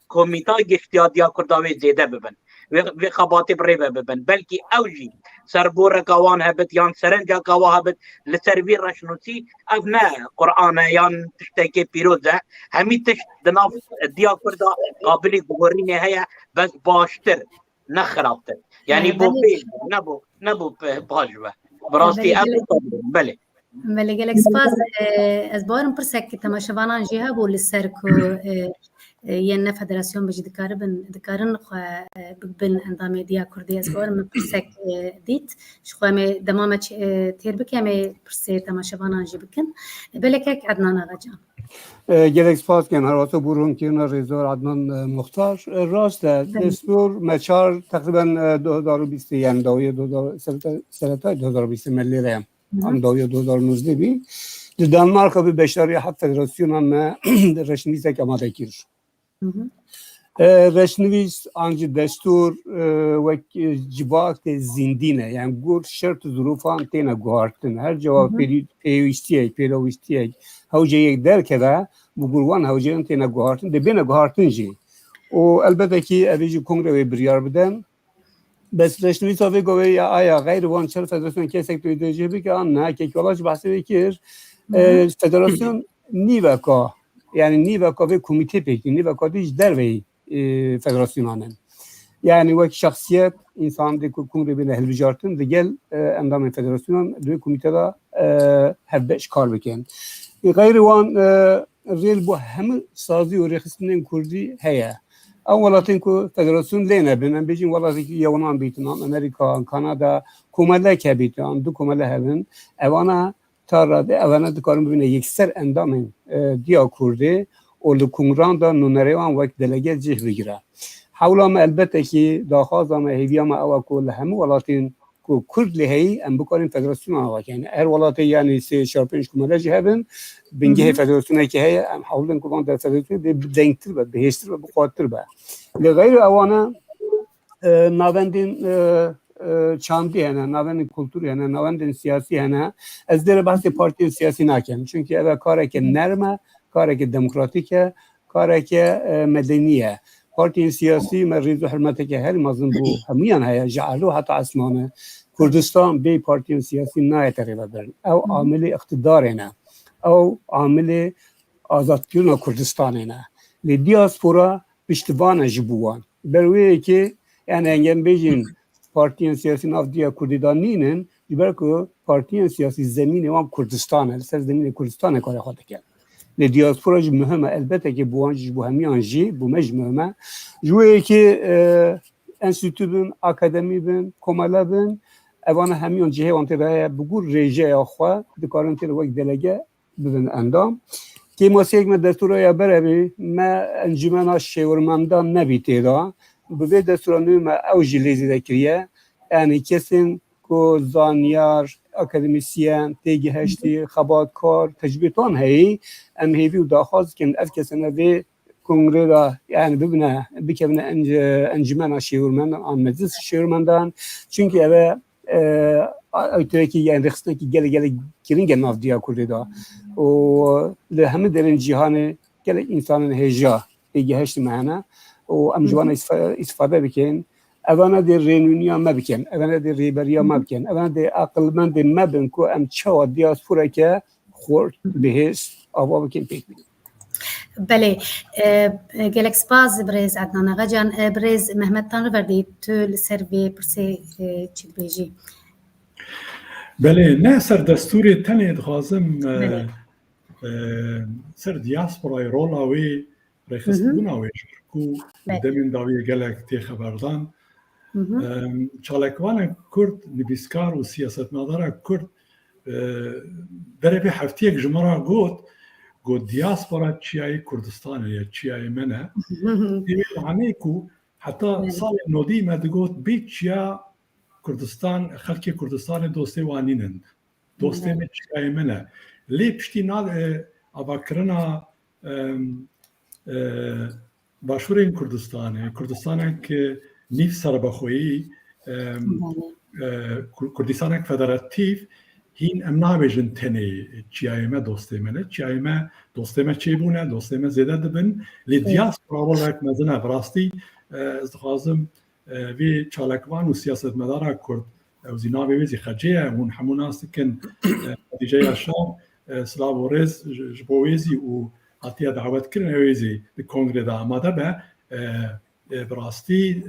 كوميتا گشتيا ديا كردا وي زيده ببن وي خباتي بريبه ببن بلكي اوجي سربور كوان هبت يان سرنجا كوا هبت لسربي رشنوسي افنا قرآن يان تشتكي بيروزه همي تشت دناف ديا كردا قابلي جهورين هيا بس باشتر نخربتر يعني بو نبو باجوه براستی بله ولی گلک سپاس از بارم پرسک که تماشاوانان جی هبو لسر کو یه فدراسیون بجی دکارن بن اندام دیا کردی از بارم پرسک دیت شخوام دمام تیر بکم پرسه تماشاوانان جی بکن بلکه عدنان آقا جان گلک سپاس کن هر وقت برون که رضا عدنان مختار راست دستور مچار تقریبا 2020 یعنی سرطای 2020 ملی ریم هم داوی 2019 بی در دانمارک به بشاری حق فدراسیون هم رشنویس که آماده کرد رشنویس آنجا دستور و جواک زندینه یعنی گور شرط ظروفان تینه گوهارتن هر جواب پیرویستیه هوجه یک در که بگروان هوجه تینه گوهارتن ده بینه گوهارتن جی و البته که اویجی کنگره بریار بدن بس رشنویس آوی گوه یا آیا غیر وان چرا فدراسیون که سکتوری درجه بی که آن نه که کلاش بحثی بکر فدراسیون نیوکا یعنی نیوکا وی کمیته پیکی نیوکا دیش در وی فدراسیونانن یعنی وقت شخصیت انسان دی که کنگره بینه هل بجارتن دیگل اندام فدراسیونان دوی کمیته دا هفبش کار بکن غیر وان ریل بو همه سازی و رخصتنین کردی هیا اولاتین که فدراسیون لینه بینن بیشین ولاتی که یونان بیتنان امریکا کانادا کومله که بیتن دو کومله هستن اوانا تاراده اوانا دکارم ببینه یکسر اندام دیا کرده اول کنگران دا نونریوان وقت دلگه جه بگیره حولام البته که داخازام هیویام اوا کل همه ولاتین که کرد لهی ام بکارین فدراسیون آوا کنه هر ولاتی یعنی 3-4-5 کومله جه هستن بنجه فدراسیون که هی ام حولن کلان در فدراسیون بدنگتر بد بهشتر بد بقاتر بد لغیر اوانا ناوندین چاندی هنه ناوندین کلتوری هنه ناوندین سیاسی هنه از در بحث پارتی سیاسی نکن چونکه اوه کاره که نرمه کاره که دموکراتیکه کاره که مدنیه پارتی سیاسی مریض و حرمته که هر مازن بو همیان هیا جعلو حتی اسمانه کردستان بی پارتی سیاسی نه تقریبا برن او عامل اقتدار هنه او عامل آزادگیرن کردستان هنه لیدیاسپورا پشتوان جبوان بروی که یعنی انگم بیجین پارتی سیاسی ناف دیا کردستان نینن دیگر که پارتی سیاسی زمین وام کردستانه سر زمین کردستانه کار خواهد کرد لیدیاسپورا جو مهمه البته که بوانج بو همیان جی بو مج مهمه جوی که انستیتو بین اکادمی بین کمالا بین اوان همیان جهه وانتره بگور ریجه آخوا دکارن تیر وقت دلگه ببین اندام که ماسیک من دستور یا بروی ما انجمن شورمندان نبیته دا به دستور ما اوجی لیزی دکریه یعنی کسین کو زانیار اکادمیسیان تیگی هشتی خبرکار تجربتان هی ام هیوی و داخواست کن اف کسانه به کنگره دا یعنی ببینه بکنه انجمن شورمندان آن مجلس شورمندان چونکه اوه ایترکی یعنی رخصتن که گله گرینگ ناف دیا کرده دا و لهمه درین جهان گله انسان هجا تیگی هشتی معنی و ام جوان استفاده بکن اونا در رینونیا ما بکن اونا در ریبریا ما بکن اونا در عقلمند ما بکن که ام چه دیاسپورا که خورد بهش آوا بکن پیک بکن بله گلک سپاس برز عدنان آقا جان برز محمد تان رو بردید تو لسروی پرسه چید بیجی بله نه سر دستور تنه دخوازم سر دیاسپورای رول آوی رخصتون آوی شرکو دمین داوی گلک تی خبردان چالکوان کرد نبیسکار و سیاست مدار کرد برای هفته یک جمعه گفت دیاسپورا چیای کردستان یا چیای منه دیوانه کو حتی سال نودی مد گفت بی چیا کردستان خلک کردستان دوستی وانینند دوستی می چیای منه لی پشتی نال آباکرنا باشورین کردستان که نیف سربخویی کردستان فدراتیو هین ام نابجن تنی چیایمه دوستی منه چیایمه دوستی من چی بونه دوستی من زیاده دبن لیدیاسپورا ولک مزنه براستی از دخوازم وی چالکوان و سیاست مدارا کرد و زینابی ویزی خجیه اون هموناست کن دیجای شام سلاو و رز جبویزی و هاتیه دعوت کرن ویزی دی کنگره دا آماده به براستی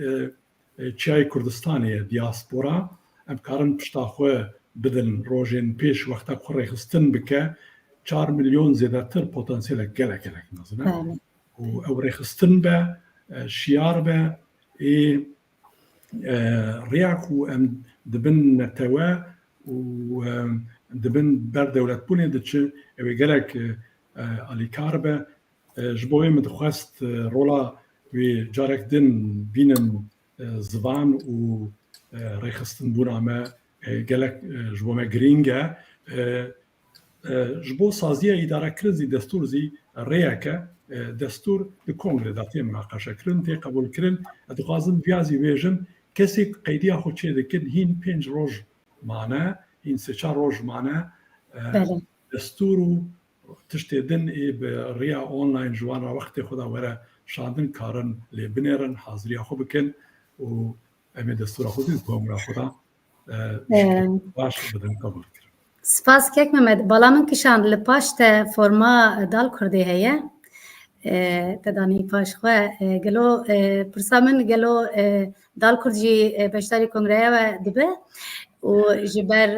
چیای کردستانی دیاسپورا ام کارن پشتاخوه بدن روجين بيش وقتا قري خستن بك 4 مليون زيادتر بوتنسيال gelek مثلا بله او ريخستن با شيار با رياكو ام دبن توا و دبن بر دولت بوني دتش او gelek علي كاربا جبوي مدخواست رولا و جارك دن بينم زبان و ريخستن بونا ما gelek جبو ما جرينجا جبو سازية إدارة كرزي دستور زي رياكا دستور الكونغرس داتي مناقشة كرن تي قبول كرن اتقازم فيازي ويجن كسي قيديا خو تشي دكن هين بينج روج معنا هين سيشار روج معنا بله دستور تشتي دن اي بريا اونلاين جوانا وقت خدا ورا شاندن كارن لبنيرن حاضريا خو بكن و امي دستور خو دي كونغرس خدا باش بدن قبول كرن سپاس کیک محمد بالا من کشان لپاش ته فرما دال کرده هیا تدانی پاش خو گلو پرسا من گلو دال کردجی بشتاری کنگره و دبه و جبر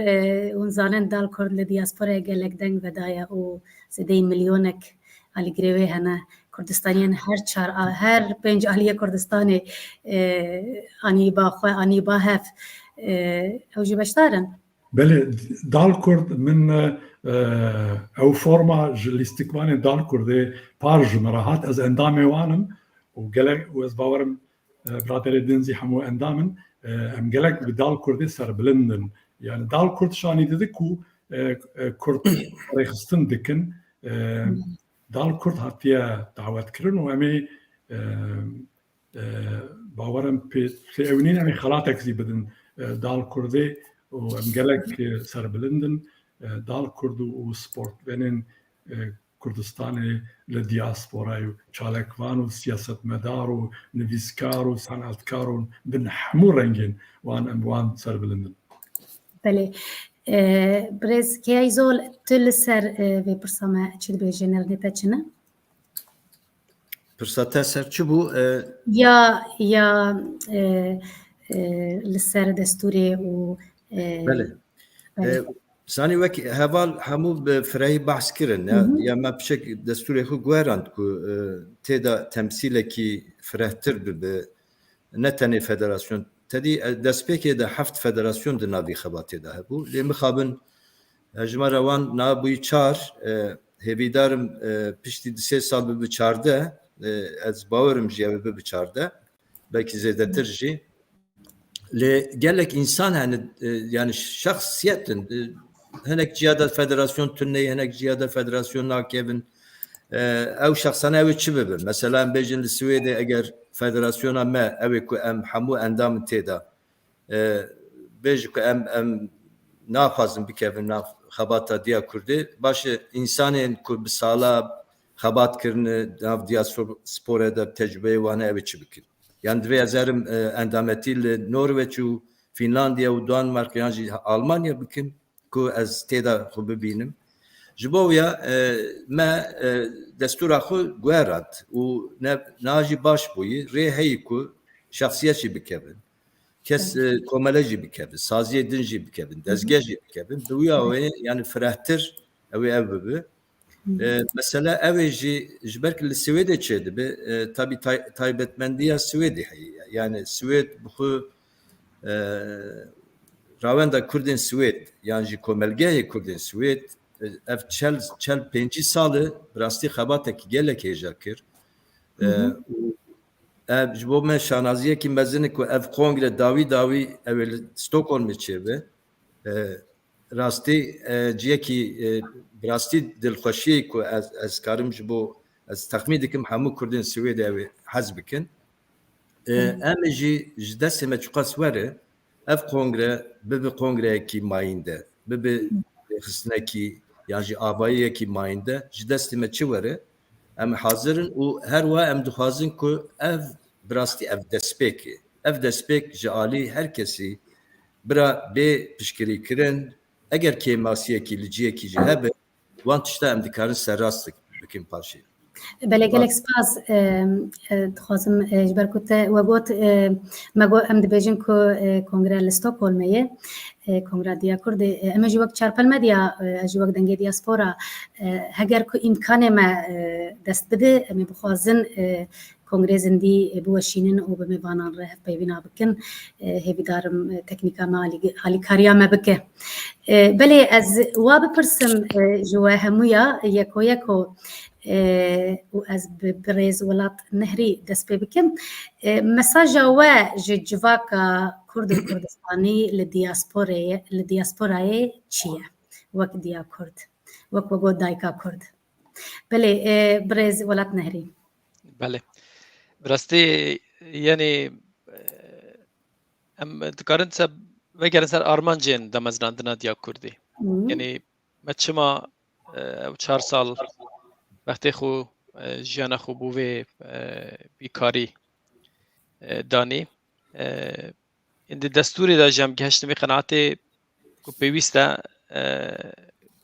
اون زانن دال کرد لدیاسپورا گلک دنگ ودایا و زده میلیونک علی گریوی هنه کردستانیان هر 5 علیه کردستانی آنی با خو آنی با هف او جی بشتارن بله دال کرد من او فرما الاستقبال دال کرده پارج مراحت از اندام وانم و گلک و از باورم برادر دنزی همو اندامن ام گلک بدال کرده سر بلندن yani dal kurt şani dedi ku kurt rexistin dikin dal kurt hatiye davet kirin و emi باورم pe evnin emi xalatek zi bedin dal kurde و ام gelek ser bilindin dal kurdu و sport benin Kurdistanê li diasporayê çalekvan û siyasetmedar û nivîskar û senetkar û bin hemû rengên wan em wan serbilindin. بله برز که ایزول تل سر و پرسامه چی دبیجه نرنیتا چنه؟ پرساته سر چی بو؟ یا لسر دستوری و بله سانی وکی هوال همو به فرهی بحث کردن یا ما بشک دستوری خو گوهرند که تیدا تمثیل کی فرهتر به نه تنی فدراسیون تدی دسپیکی ده 7 فدراسیون ده ناوی خباتی ده هبو لی مخابن جمع روان نابوی 4 هیویدارم پشتی 3 سال به 4 از باورم جیه به 4 belki zedetir jî لی gelek insan yani şahsiyetin henek cihada federasyon tünneyi henek cihada federasyon nakevin ev şahsana ev çi bibe mesela bejin li Swede eğer federasyona me ev ku em hamu endam teda bej ku em nafazın bikevin naf xabata diya kurdi başı insanın ku bisala xabat kirne nav diya spor da tecrübe wana ev çi bikin yani dve yazarim endametiyle Norveç û Finlandiya û Danmark yani Almanya bikin ku ez teda xwe bibînim ji bo ya me destûra xwe guherand û na jî baş bûyî rê heyî ku şexsiyet jî bikevin kes komele jî bikevin saziyê din jî bikevin dezgeh jî bikevin bi wîya wê yani firehtir ew ê ev bibe mesela ev ji ber li Swêdê çê dibe tabii taybetmendiya Swêdê heye yani Swêd bu rawenda Kurdên Swêd yani ji komelgehê Kurdên Swêd ev çel 5 salı rastî xebatekî gelek hêja kir ev ji bo me şanaziyekî mezin ku ev kongre dawî ew Stockholmê çêbe rastî ciyekî rastî dilxweşiyê ku ez karim ji bo ez texmîn dikim hemû Kurdên Swêdê ew hez bikin em jî ji destê me çiqas were ev kongre bibe kongreyekî mayînde bibe xistinekî yan jî avayiyekî mayînde ji destê me çi were em hazirin û her wa em dixwazin ku ev bi rastî ev destpêkê ev destpêk ji alî herkesî bira bê piştgirîkirin eger kêmasiyekî li ciyekî jî hebe wan tişta em dikarin serrast bikin paşê. بله گلک سپاس خواستم جبر کت و گوت مگو ام دبیجن کو کنگره لستوکهولمیه کنگره دیا کرد اما جوک چارپل مدیا جوک دنگی دیاسپورا هگر کو امکان ما دست بده امی بخوازن کنگره زندی بوشینن و به میوانان ره پیوینا بکن هیوی دارم تکنیکا ما علی کاریا ما بکه بله از واب پرسم جوا همویا یکو و از برز ولات نهری دست پی بکم مساجا و جواکا کرد و کردستانی لدیاسپورای چیه وک دیا کرد وک وگو دایکا کرد بله برز ولات نهری بله براستی یعنی ام دکارن سب وگرن سر آرمانجین دمزراندنا دیا کردی یعنی ما چما 4 سال وقتی خو جیانا خو بوه بیکاری دانی این دستوری دا جام گشت می قناعتی کو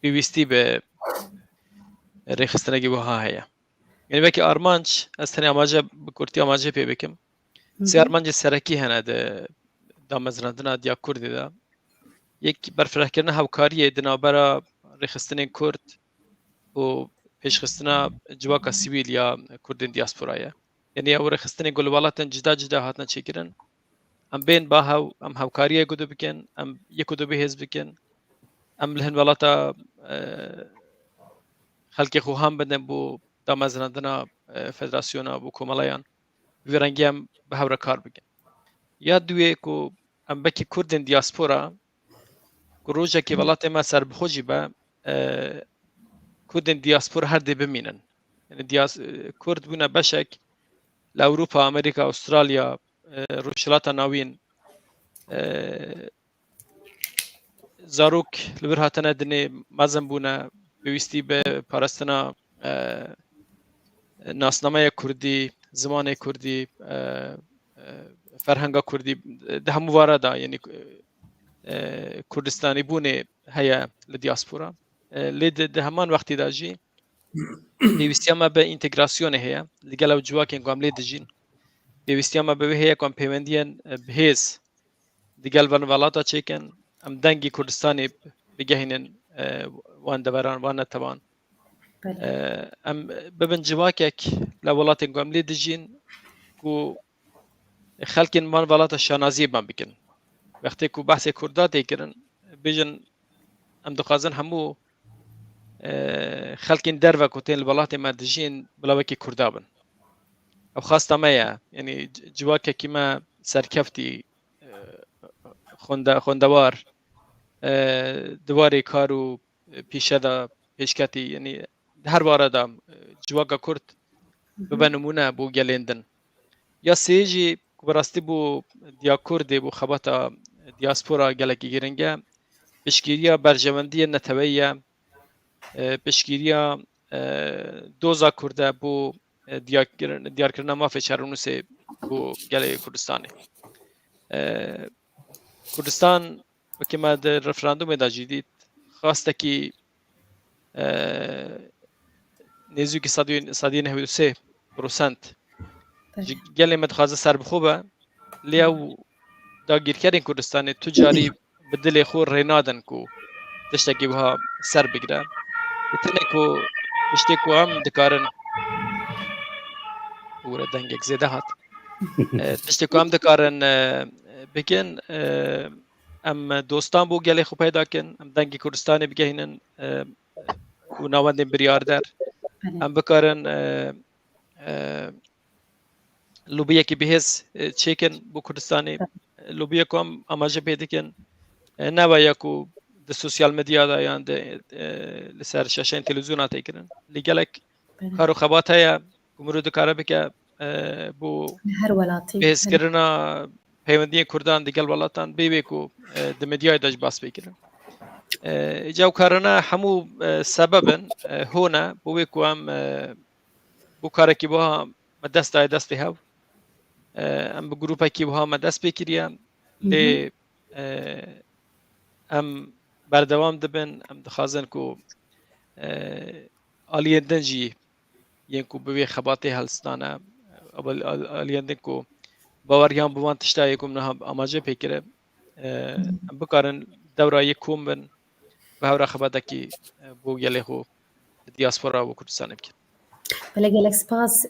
پیوستی به رخصتنگی بوها هیا یعنی وکی آرمانج از تنی آماجه بکرتی آماجه پی بکم سی آرمانج سرکی هنه دا مزراندنا دیا کردی دا یک برفرح کردن هاوکاریه دنابرا رخصتن کرد و پیشخستنا جواکا سیویل یا کردین دیاسپورایه یعنی او رخصتن گلوبالاتن جدا هاتنا چیکرن ام بین باهاو ام هاوکاریه گدو بکن ام یکو دو بهز بکن ام لهن والاتا خلقی خوهم بدن بو دا مزراندنا فدراسیونا بو کومالایان ویرنگی ام به هاورا کار بکن یا دوی کو ام بکی کردین دیاسپورا کو روژه که والاتا ما سر بخوجی با کردین دیاسپور هر دی بمینن یعنی کرد بونا بشک لأوروبا امریکا استرالیا روشلاتا ناوین زاروک لبر هاتنا دنی مازن بونا بویستی به پارستنا ناسنامه کردی زمان کردی فرهنگ کردی ده همو واردا یعنی کردستانی بونه هيا لدياسپورا لید همان وقتی داجی پیوستی ما به اینتگراسیون هيا لگلو جواکن قام لید جین پیوستی ما به هيا قام پیوندین بهز دیگل ون والاتا چیکن ام دنگی کردستانی بگهینن وان دوران وان تبان ام ببن جواکک لولاتن قام لید جین کو خلکن من والاتا شانازی بان بکن وقتی کو بحث کردات کرن بیجن ام دخوازن همو خلکن در و کتین الولات ما دجین بلاوکی کردابن او خاص تمایا یعنی جواکه که ما سرکفتی خوندوار دواری کارو پیشه دا پیشکتی یعنی هر باره دا جواکه کرد ببنمونه بو گلیندن یا سیجی براستی بو دیا کردی بو خباتا دیاسپورا گلکی گرنگه پشگیریا برجوندی نتویه پشگیریا دوزا کرده بو دیار کردن مافی چرونوسی بو گلی کردستانی کردستان وکی ما در رفراندوم دا جدید خواسته که نیزو که 193% گلی مدخوازه سر بخوبه لیو دا گیرکرین کردستانی تجاری بدل خور رینادن کو تشتکی بها سر بگیره بتنه کو تشتی کو هم دکارن وره دنگک زیده هات تشتی کو هم دکارن بکن ام دوستان بو گلی خو پیدا کن ام دنگی کردستانی بگهینن و نواندن بریاردر ام بکارن لوبیه کی بهز چیکن بو کردستانی لوبیه کو هم اماجه پیدا کن نوایا کو د سوشال مدیا دا یان د لسر شاشن تلویزیونات ایکرن لگلک کارو خبات هيا گمرود کار بک بو هر ولاتی بهز کرنا پیوندی کردان دیگل ولاتان بی کو د مدیا داج باس بکرن جو کارنا همو سببن هنا بو کو ام بو کار کی بو دست هاو ام گروپ کی بو ما دست بکریا ل ام بردوام دبن ام دخوازن کو آلیندن جی ينكو بوي خباتي هلستانا أبل اليندكو باوریان بوان تشتایی کم نه آماجه پیکره بکارن دورا یکم بن به هر خبرده کی بو گله خو دیاسپورا و کردستان بکن. بله گلک سپاس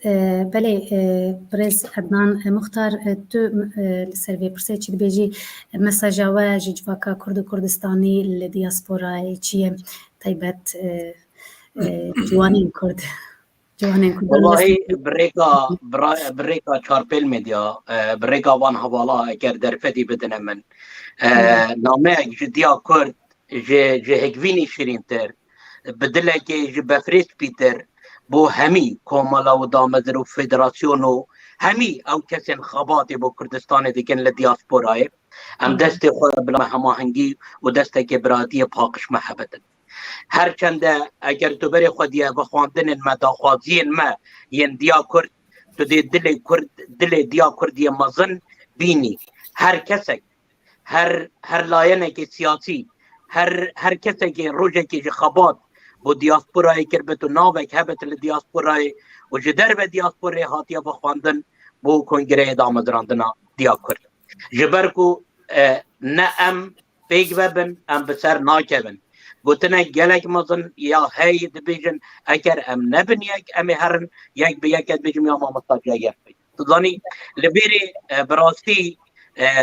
بله برز عدنان مختار تو لسروی پرسه چی بیجی مساج و جواکا کرد و کردستانی لدیاسپورا چیه تایبت جوانین کرد والله بريكا شاربيل ميديا بريكا وان حوالا اگر درفدي بدنا من نامه جديا كرد جي هكفيني شرينتر بدلك جي بفريس بيتر بو همي كومالا و دامزر و فيدراسيونو همي او كسن خباتي بو كردستان ديكن لدياسپوراي ام دستي خود بلا هماهنگي و دستي كبراتي پاقش محبتن هرچنده اگر تو بری خودیه و خواندن مداخوازین ما ین دیا کرد تو دی دل دیا کردی مزن بینی هر کسک هر لاینه که سیاسی هر کسک که روژه که خبات بو دیاسپورای کربت و ناوک هبت لدیاسپورای و جدر به دیاسپورای هاتیه و خواندن بو کنگره دامدراندنا دیا کرد جبرکو نه ام پیگ وبن ام بسر ناکبن گوتنه گلک مزن یا هی دبیجن اگر ام نبن یک امی هرن یک به یک دبیجم یا ما مستاجه یک بید تدانی لبیری براستی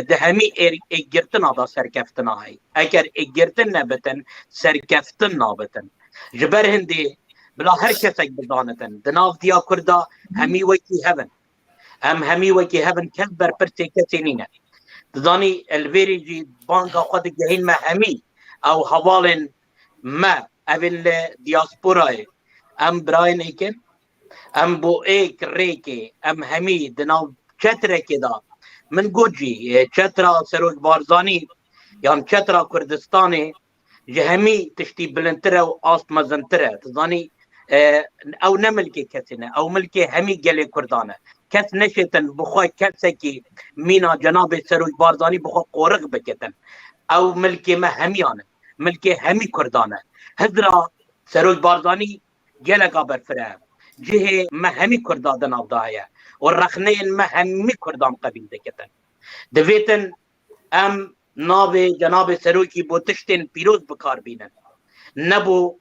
ده همی اگرتن آدا سرکفتن آهی اگر اگرتن نبتن سرکفتن نابتن جبر هندی بلا هر کسک بدانتن دناف دیا کردا همی وکی هبن همی وکی هبن کس بر پرسی کسی نینه تدانی الویری جی بانگا خود گهین ما همی او حوالن ما اول دیاسپورای ام براین ایکن ام بو ایک ریکی ام همی دناو چتره که دا من گوجی چترا سروج بارزانی یا چترا کردستانی جهمی تشتی بلندتره و آست مزنتره تزانی او نملکی کسینه او ملکی همی گلی کردانه کس نشتن بخواه کسی که مینا جناب سروج بارزانی بخواه قورق بکتن او ملکی ما همیانه ملکی همی کردانه هزرا سروج بارزانی گلگا برفره جه ما همی کردادن او دایه و رخنین ما همی کردان قبیل دکتن دویتن ام ناو جناب سروجی بو تشتین پیروز بکار بینن نبو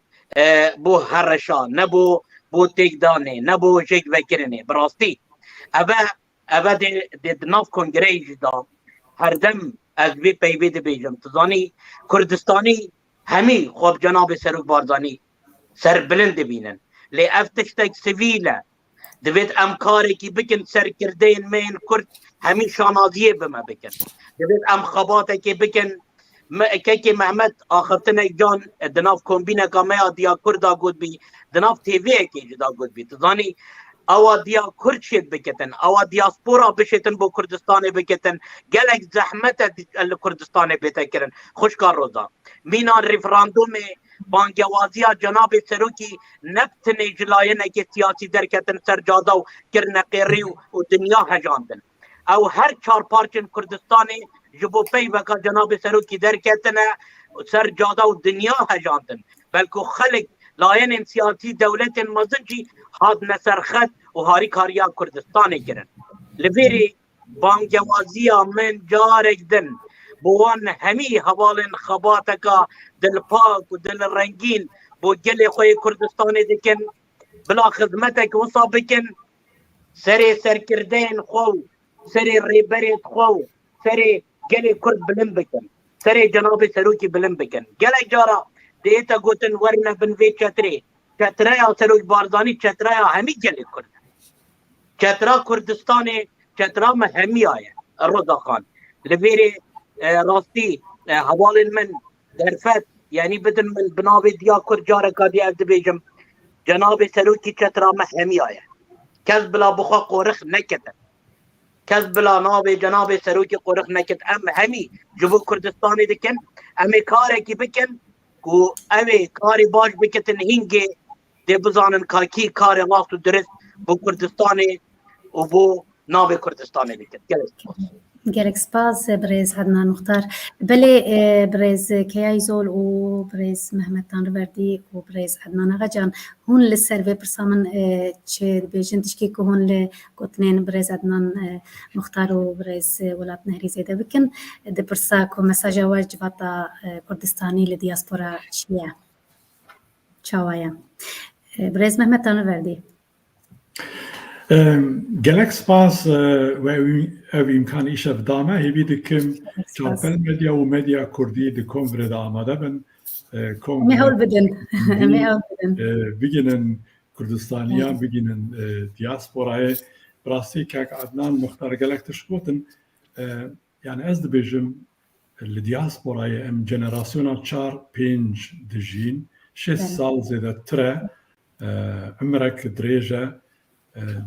بو هرشا نبو بو تیگدانه نبو جگ وکرنه براستی اوه دید ناف کنگره جدا هر دم از وی پیوی دی بیجم تزانی کردستانی همی خوب جناب سروج بارزانی سر بلند بینن لی افتشتک سویله دوید امکاری که بکن سر کردین مین کرد همی شانازیه بما بکن دوید ام خباته که بکن که محمد آخرتن جان دناف کمبینه کامیا دیا کردا گود بی دناف تیویه که جدا گود بی تزانی اوا دیا کرد شد بکتن اوا دیاسپورا بشتن بو کردستان بکتن گلک زحمت کردستان بیتا کرن خوشکار روزا مینا ریفراندوم بانگوازی جناب سروکی نبتن جلاینه که سیاسی درکتن سر جادا و کرن قیری و دنیا هجاندن او هر چار پارچن کردستان جبو پی وکا جناب سروکی درکتن سر جادا و دنیا هجاندن بلکو خلق لاین سیاسی دولت مزنجی هاد نسرخت و هاری کاریا کردستان کرن لبیری بانگوازی من جارک دن بوان همی حوالن خباتکا دل پاک و دل رنگین بو گل خوی کردستان دکن بلا خدمتک وصا بکن سری سرکردین خو سری ریبریت خو سری گل کرد بلن بکن سری جناب سروکی بلن بکن گل جارا دیتا گوتن ورنه بنوی چتره سروج بارزانی چتره همی گلی کرد چتره کردستان چتره ما همی آیه روزا خان لبیری راستی حوال من درفت یعنی بدن من بناوی دیا کرد جارکا دی از بیجم جناب سروکی چتره ما همی آیه کس بلا بخوا قورخ نکتن کس بلا ناوی جناب سروکی قورخ نکت ام همی جبو کردستان دکن امی کاره کی بکن کو اوی کاری باش بکتن هنگی دی بزانن که کار راست و درست بو کردستان و بو ناو کردستان بکت. گلک سپاس برز عدنان مختار بله برز کیایزول و برز محمد تانروردی و برز عدنان آقا جان هون لسروی برسامن چه بیشتر تشکی که هون لگوتنین برز عدنان مختار و برز ولات نهری زیده بکن دبرسا کو مساج واج باتا کردستانی لدیاسپورا چیه چاوایا برز محمد تانروردی gelek spas ev imkan îşev dame hêvî dikim çarpel medya û medya Kurdî di kongrê de amade bin مهول بدن مهول بدن biginin Kurdistaniya biginin diasporayê rastî kek Adnan Muxtar gelek tişgotin yani ez dibêjim li diasporayê em jenerasyona 4-5 dijîn 6 sal zêdetir e emirek dirêj e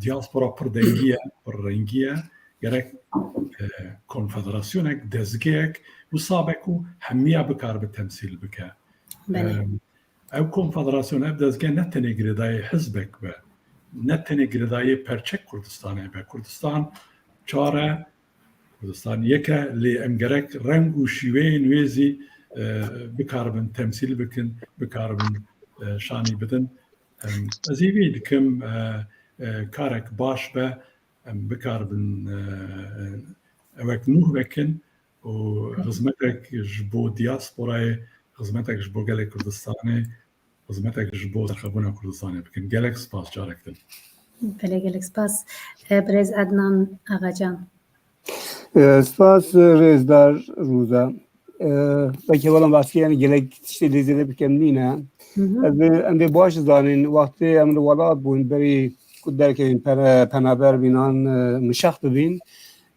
diaspora pir dengiye, pir rengiye, gerek konfederasyonek, dezgehek û sabek û hemiya bikar bi temsîl bike. Ev konfederasyon, ev dezgeh ne tenê girêdayê hizbek be, ne tenê girêdayê perçek Kurdistanê be. Kurdistan çar e, Kurdistan yek e, lê em gerek reng û şîweyên wê zî bikar bin temsîl bikin, bikar bin şanî bidin. Ez ê vê dikim karek baş be em bikarbin evek nûh vekin û xizmetek ji bo diasporayê xizmetek ji bo gelek Kurdistanê xizmetek ji bo derxebûna Kurdistanê bikin. Gelek spas carek din. بله گلک سپاس برز عدنان آقا جان سپاس رزدار روزا بلکه ولم واسه یعنی gelek işte dizide bikem nine em de baş zanın vakti em de velat bun beri derken penaber binan müşaht bin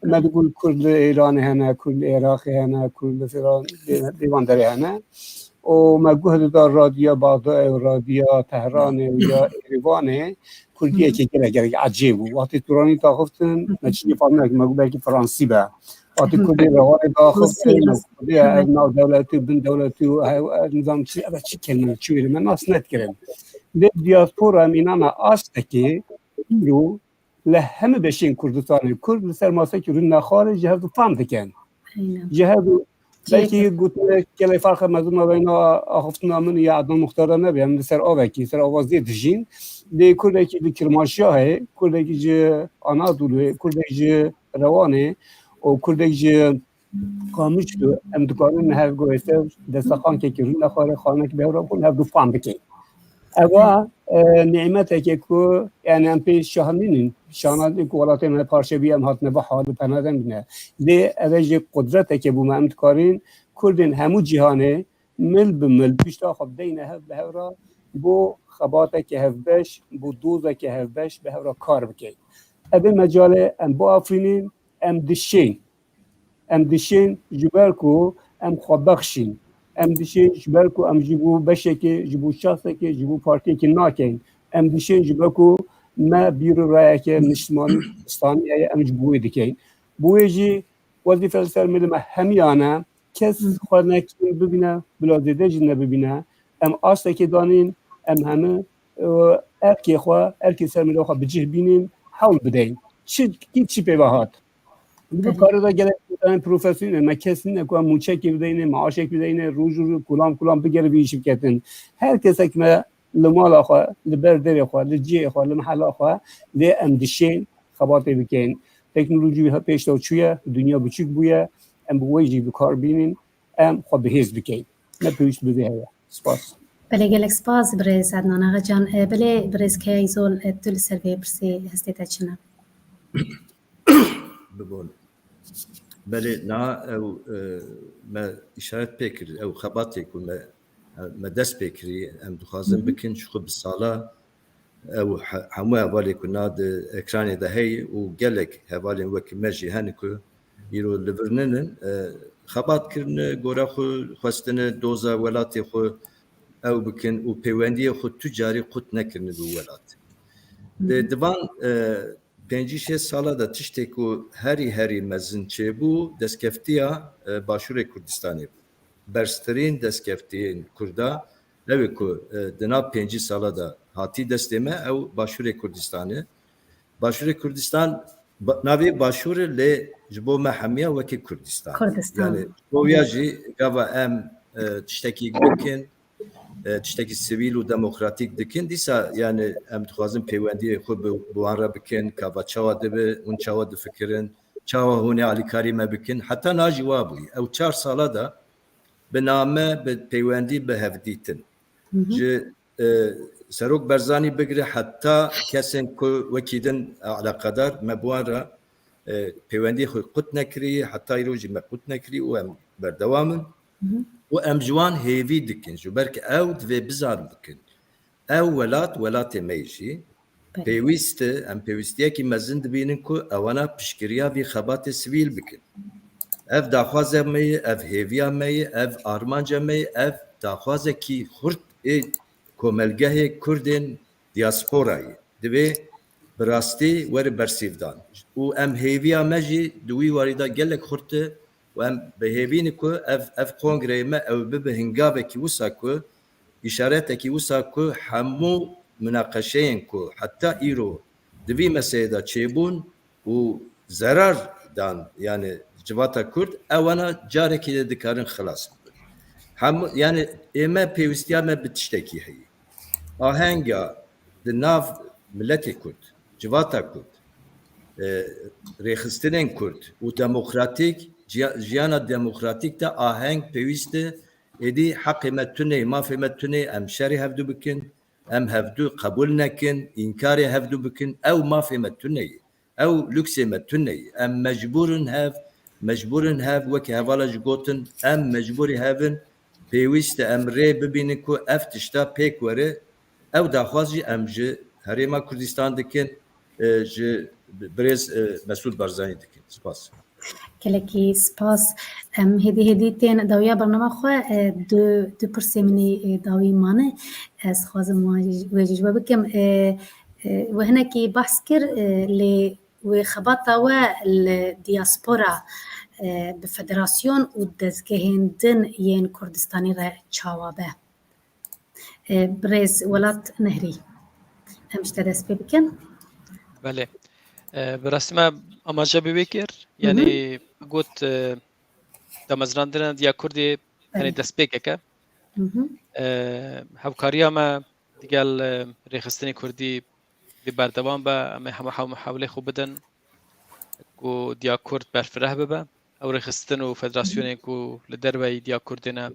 ما تقول كل إيران هنا كل العراق هنا كل فلان ديوان دري هنا وما جهد دار راديو بعض راديو طهران ويا إيران كل دي كده عجيب وقت توراني تاخذتن ما تشوفي فاهمك ما بقول فرنسي بقى وقت كل رواه تاخذتن يا ابن دولتي بن دولتي نظام شيء أبد شيء كلمة شو اللي من ناس نتكلم الدياسبورا من أنا أستكي رو لهم بشين كردستان كرد سرماسة كردنا خارج جهاد فهم دكان جهاد belki قلت كلا فرق ما بين أخفتنا من يعدنا مختارنا بهم سر آوكي سر آوازي دجين ده كله كي كرماشيا هي كله كي ج أنادولو كله كي روانه و كله كي قامشلو ام دكانن هر گوسته دستخان که کردن خارج خانه که بهرام کن هر دو فهم بکن اوا نعمته که کو یعنی ام پیش شاهنین شانه کولات من پارچه بیم هات نه به حال پنادم نه لی اوج قدرت که بو ممت کارین کردن همو جهانه مل بمل پیشتا خب دینه هف به هورا بو خباته که هفبش بو دوزه که هفبش به هورا کار بکن ابی مجاله ام بو آفرینین ام دشین جبرکو ام خوابخشین ام دشین جبرکو ام جبو بشکی جبو شخصکی جبو پارتی که ناکن ام دشین جبرکو ما بیرو رای که نشمان استانی ام جبوی دکین بویجی وظیفه سر میدم همیانه کس خود نکیم ببینه بلادیده جنه ببینه ام آسته که دانین ام همه ارکی خواه ارکی سر میدم خواه بجه بینین حول بدین چی پیوهات bu karada gelen profesyonel ama kesinlikle muçek gibiydi, maaş gibiydi, ruj kulam bir geri bir şirketin. Herkes ekme لمال أخوة لبردر أخوة لجي أخوة لمحل أخوة لأمدشين خباطة بكين تكنولوژی ها پیش داد شویه دنیا بچیک بویه ام بویجی بکار بینین ام خود بهیز بکین نه پیش بده هیا سپاس بله گلک سپاس برز عدنان آقا جان بله برز که ایزول تول سروی برسی هستی تچنه ببون بله نه او ما اشارت بکر او خباطی کن ما دست بکری ام دخوازم بکن شو بالصاله او همه حوالی کنا د اکرانی ده هی و گلک حوالی وک مجی هنکو یرو لورنن خبات کرن گورا خو خواستن دوزا ولاتی خو او بکن و پیوندی خو تجاری قوت نکرن دو ولات د دوان 5-6 سالا da tiştek ku heri mezin çebu deskeftiya başure Kurdistanê bersterin deskeftiyin Kurda ev ku dena 5 sala da hati desteme ev başure Kurdistanê başure Kurdistan ناوی باشور لی جبو محمیه وکی کردستان Kurdistan. yani boyaji gava em tişteki dikin tişteki sivil u demokratik dikin disa yani em dixwazin peywendiye xwe bu an re bikin kava çawa dibe un çawa difikirin çawa hûnê alîkarî me bikin heta najî wa bûyî ew 4 sala da bi name bi peywendî bi hevdîtin ji Serok Berzanî bigire heta kesên ku wekî din alaqedar me buwan re peywendî xwe qut nekiriye heta îro jî me qut nekiriye û em berdewamin û em ji wan hêvî dikin ji ber ku ew divê bizarin bikin ew welatê me jî pêwîst e em pêwîstiyekî mezin dibînin ku ewana piştgiriya vî xebatê sivîl bikin ev daxwaza me ye ev hêviya me ye ev armanca me ye ev daxwazekî xurt ê komelgehê Kurdên diasporayê divê bi rastî were bersîvdan û em hêviya me jî di wî warî da gelek xurt e û em bihêvînin ku ev kongreyê me ew bibe hingavekî wisa ku îşaretekî wisa ku hemû münaqeşeyên ku heta îro di vî meseleyê da çêbûn û zerar dan yani civata Kurd ewana carekî de dikarin xilas bibin yani ême pêwistiya me bi tiştekî heye ahenga di nav milletê Kurd civata Kurd rêxistinên Kurd û demokratîk jiyana demokratîk de aheng pêwîst e êdî heqê me tunê mafê me tunê em şerê hevdû bikin em hevdû qebûl nekin înkarê hevdû bikin ew mafê me tunê ye ew lüksê me tunê ye em mecbûrin hev wekî hevala jî gotin em mecbûrî hevin pêwîst e em rê bibînin ku ev tişta pêk were ew daxwaz jî em ji Herêma Kurdistan dikin ji Birêz Mesûd Barzanî dikin spas Gelekî spas em hêdî tên dawiya bername xwe du pirsê minî dawî mane ez xwazim wê jî ji we bikim we hinekî behs kir lê wê xebata we li diaspora bi federasyon û dezgehên din yên Kurdistanî re çawa be Birêz Welat Nehrî em ji te dest pê bikin بله براستی ما اماجه ببکر یعنی گوت دمزراندن دیا کردی یعنی دست بکه هفکاریا ما دیگل ریخستنی کردی به بردوام با همه محاوله خوب بدن کو دیا کرد برفره ببه او ریخستن و فدراسیونی کو لدربی دیا کردنا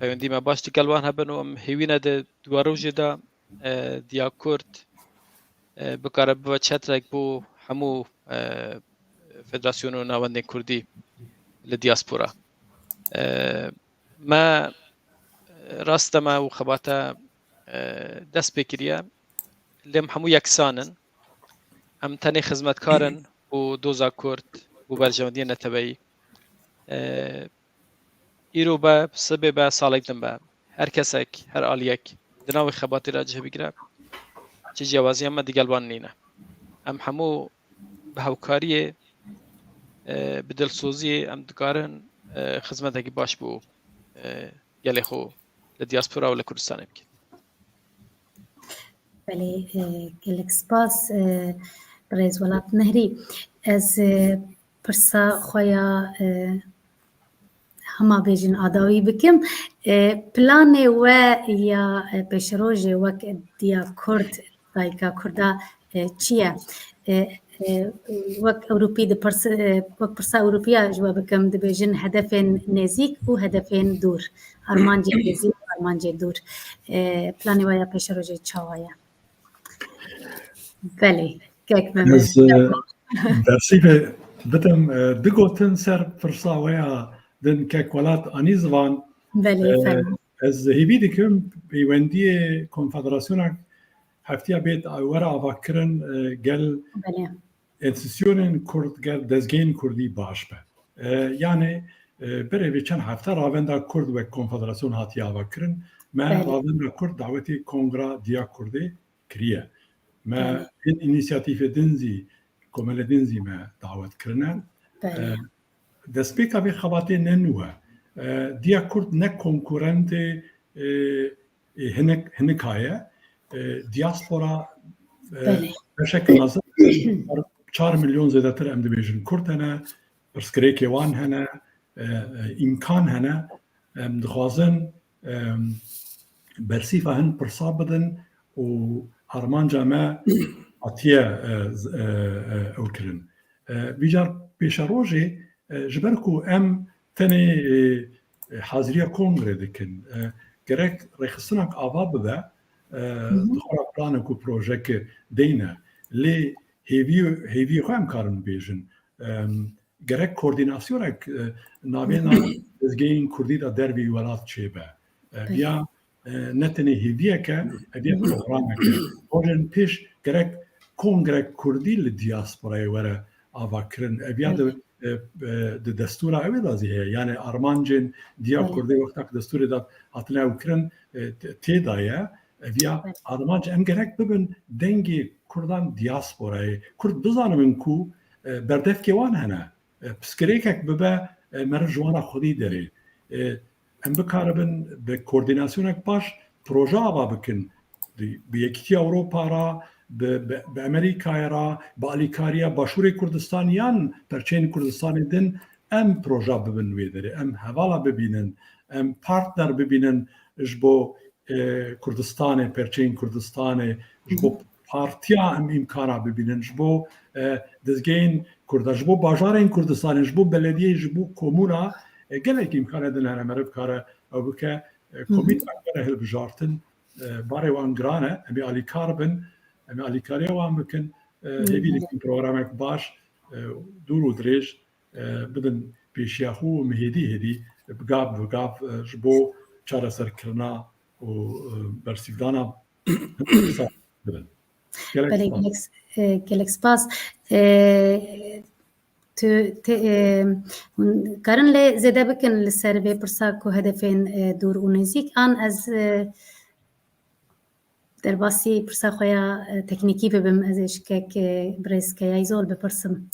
پیوندی ما باش دیگل وان هبن و هیوینه ده دوارو جدا دیا کرد بکاره به چترک بو همو فدراسیون و ناوندین کردی لدیاسپورا ما راست ما و خباتا دست بکریه لیم همو یکسانن هم تنی خدمتکارن و دوزا کرد و برجامدین نتبعی ایرو با سبب سالک دن با هر کسک هر آلیک دناوی خباتی راجه بگیره چه جوازی هم دیگلوان نینه ام همو به هوکاری بدلسوزی ام دکارن خدمت اگه باش بو گلی خو لدیاسپورا و لکردستان بکن بله گلک سپاس برێز وڵات نەهری ez pirsa xwe ya hema bêjin adawî bikim planê we ya pêşrojê wek diya Kurd dayika Kurda çi ye wek Ewropî wek pirsa Ewropîya ji we bikim dibêjin hedefên nêzik û hedefên dûr armancê nêzik û armancê dûr planê we ya pêşrojê çawa ye belê Ez dersî ve bidim digotin ser pirsa we ya din kek welat anî zivan ez hêvî dikim peywendiyê konfederasyona heftiya bêt were avakirin gel enstitûsyonên Kurd gel dezgehên Kurdî baş be yani berevê çend hefte ravenda Kurd wek konfederasyon hatiye avakirin me ravenda Kurd dawetê kongra diya Kurdê kiriye me hin inîsyatîfê din zî komele din zî me dawet kirine destpêka vê xebatê ne nû e diya Kurd ne konkurentê hinek haye diaspora beşek nazir 4 مليون زیاتر ام دبیجن کورد هنه پرسکریکی وان هنه امکان هنه ام دخوازن برسیفه هن پرسا بدن و ارمانجا ما عطیه او کرن بیجار پیش روژه جبرکو ام تنه حاضریه کنگره دکن gerek rexistinak ava bibe dixwara planek û projeke deyne lê hêviyê xwe em karin bêjin gerek koordinasyonek navêna dizgehên Kurdî da dervê welat çêbe ya ne tenê hêviyeke eviye programeke rojên pêş gerek kongrek Kurdî li diasporayê were avakirin eviya di destûra ew da zî heye yani armancên diya Kurdê wexta ku destûrê da hatine ew kirin têda ye eviya armanc em gerek bibin dengê Kurdan diasporayê Kurd bizanin ku berdevkê wan hene piskirêkek bibe mere ji wana xwedî derê em bikaribin bi koordinasyonek baş proje ava bikin bi Yekîtiya Ewropa ra bi Amerîkayê ra bi alîkariya Başûrê Kurdistanê yan perçeyên Kurdistanê din em proje bibin wê derê em hevala bibînin em partner bibînin ji bo Kurdistanê perçeyên Kurdistanê ji bo partiya em imkana bibînin ji bo dizgehên Kurda ji bo bajarên Kurdistanê ji bo belediyê ji bo komûna gelek imkan din hene mere bikare ew bike komîtmek were hilbijartin barê wan giran e em ê alîkar bin em ê alîkariya wan bikin hêvî dikin programek baş dûr û dirêj bidin pêşiya xwe û mihêdî hêdî bigav ji bo çareserkirina û bersîvdana bibin. Gelek spas. Karin lê zêde bikin li ser vê pirsa ku hedefên dûr û nêzik an ez derbasî pirsa xwe ya teknîkî bibim ez ê şikek birêzkeyayî zor bipirsim.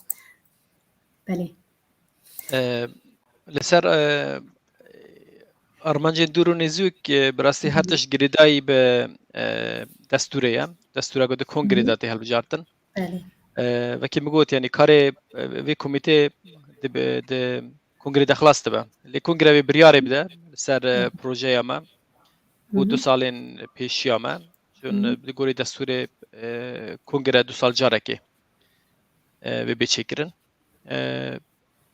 Belê. Li ser armancên dûr û nêzik bi rastî her tişt girêdayî bi destûrê ye destûra ku di kongrê da tê hilbijartin Belê. Vekî min got yanî karê vê komîtê di kongrê de xilas dibe lê kongre vê biryarê bide li ser projeya me û 2 salên pêşiya me çün li gorî destûrê kongre 2 sal carekê vê bêçêkirin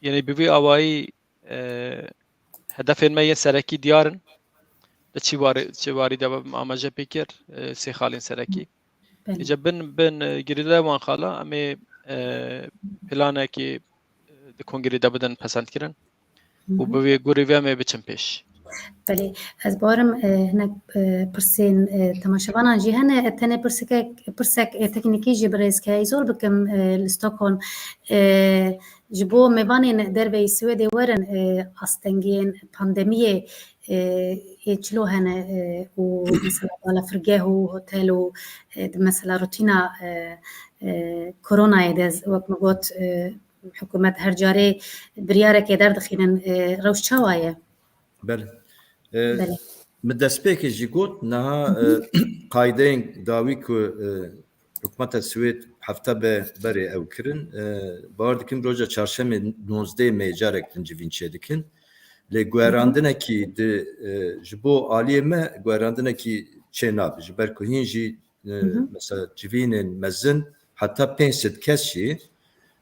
yanî bi vê awayî hedefên me yên serekî diyarin li çêwarî de amaje pê kir 3 xalên serekî Ece bin girîdaya wan xala em ê planekê di kongrê de bidin pesendkirin û bi vê gorî vê em ê biçin pêş. Belê ez barim hinek pirsên temaşevanan jî hene tenê pirsek teknîkî jî birêzkeyayî zor bikim li Stockholm ji bo mêvanên derveyî Swêdê werin astengiyên pandemiyê çilo hene û mesela balafirgeh û hotel û mesela rutîna koronayê de wek min got hikûmet her carê biryarekê derdixînin rewş çawa ye? Belê. Min destpêkê jî got niha qaydeyên dawî ku hikûmeta Swêd hefta be berê ew kirin bar dikim roja çarşemê 19 Mê carek din civîn çêdikin lê guherandinekî di ji bo aliyê me guherandinekî çê nabe ji ber ku hîn jî mesela civînên mezin heta 500 kes jî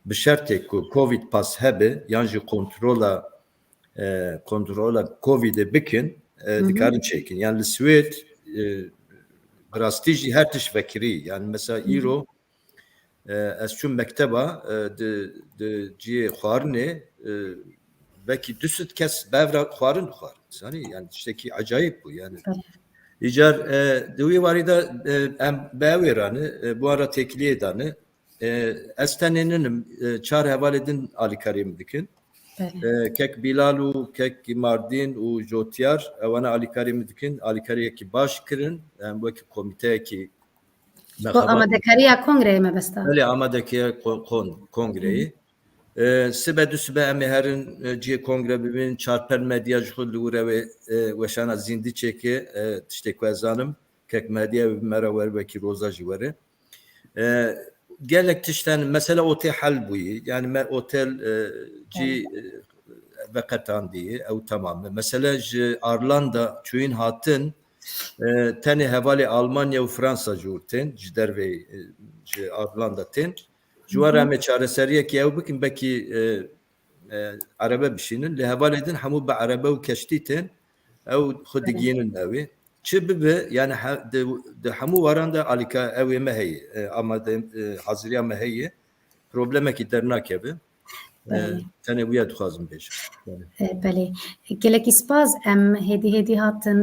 bi şertê ku Covid pas hebe yan jî kontrola Covid'e bikin dikarin çekin. Yani li Swêd rastî jî her tiş vekirî. Yani mesela îro ez çûm mekteba di ciyê xwarinê vekî 200 kes bevra xwarin dixwarin. Yani tiştekî acayip bu yani. İcar di wî warî da em bevê ranî bu ara têkiliyê danî ez tenêninim çar hevalê din alîkariyê min dikin. Kek Bilal û kek Mardin û Jotyar ewana alîkariyê min dikin alîkariyekî baş kirin em wekî komîteyekî amadekariya kongreyê me besta belê amadekiya kongreyê sibe du sibe em ê herin ciyê kongre bibin çarpel medya ji xwe li wir ve weşana zîndî çêke tiştê ku ez zanim kek medya me re wer wekî roza jî were gelek tişten mesela otel hal buyi yani me otel ci vekatan diye ev tamam. Mesela Arlanda çuyun hatın tane havale Almanya ve Fransa jurten cider ve Arlanda ten Juara me çareseriye ki ev bikin belki Arabe bir şeyinin le havale edin hamu be Arabe ve keştiten ev xudigiyenin evi çibi yani de hamu varanda alika ev meheyi ama de hazırya meheyi probleme ki dernak evi tane bu ya duhazım beş. بله gelekî spas em hêdî hatin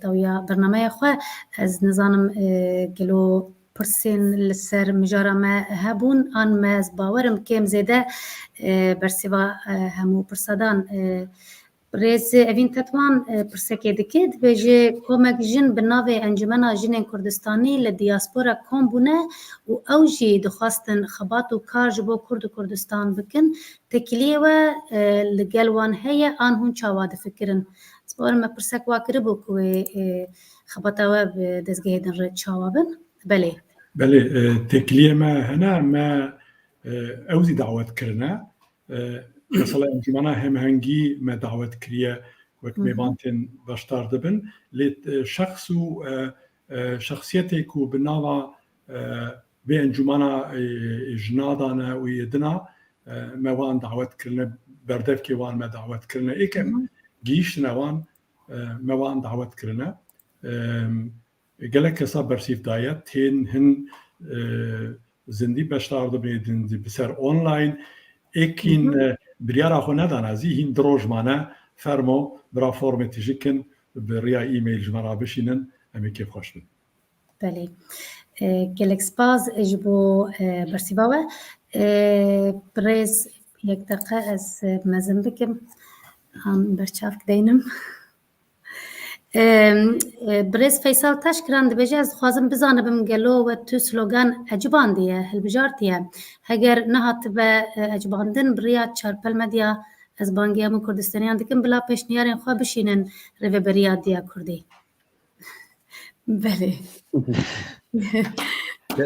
dawya bernamaya xwe ez nizanim gelo pirsên li ser mijara me hebûn an me ez bawerim kêm zêde bersiva hemû pirsadan rêz evîn tetwan pirsekê dike dibêje komek jin bi navê Encumena Jinên Kurdistanî li diaspora kom bûne û ew jî dixwastin xebat û kar ji bo Kurd û Kurdistan bikin tekiliyê we li gel wan heye an hûn çawa difikirin bawerim me pirsek wa kiribû ku wê xebata we bi dezgehê din re çawa bin belê بله تکلیه ما هنا ما اوزی دعوت کرنا مثلا انجمنا هم هنگی ما دعوت کریه وقت میبانتن باشتار دبن لیت شخص و شخصیتی کو بناوا به انجمنا جنادانا و یدنا ما وان دعوت کرنا بردف کی وان ما دعوت کرنا ایکم گیشت نوان ما وان دعوت کرنا gelek hesap bersif dayet ten hin zindi beştar da bedin biser online ekin biryara xo nedana zihin drojmana fermo bra formaticikin biriya e-mail jmara bişinin emek keyf hoş bin. Belê gelek spas ji bo bersiva we birêz yek deqe ez mezin bikim an berçav deynim برێز فەیساڵ تەشکران dibêje ez dixwazim bizanibim gelo we tu slogan ecibandiye hilbijartiye heger nehatibe ecibandin biriya çarpel medya ez bangî hemû Kurdistaniyan dikim bila pêşniyarên xwe bişînin rêveberiya Diya Kurdî belê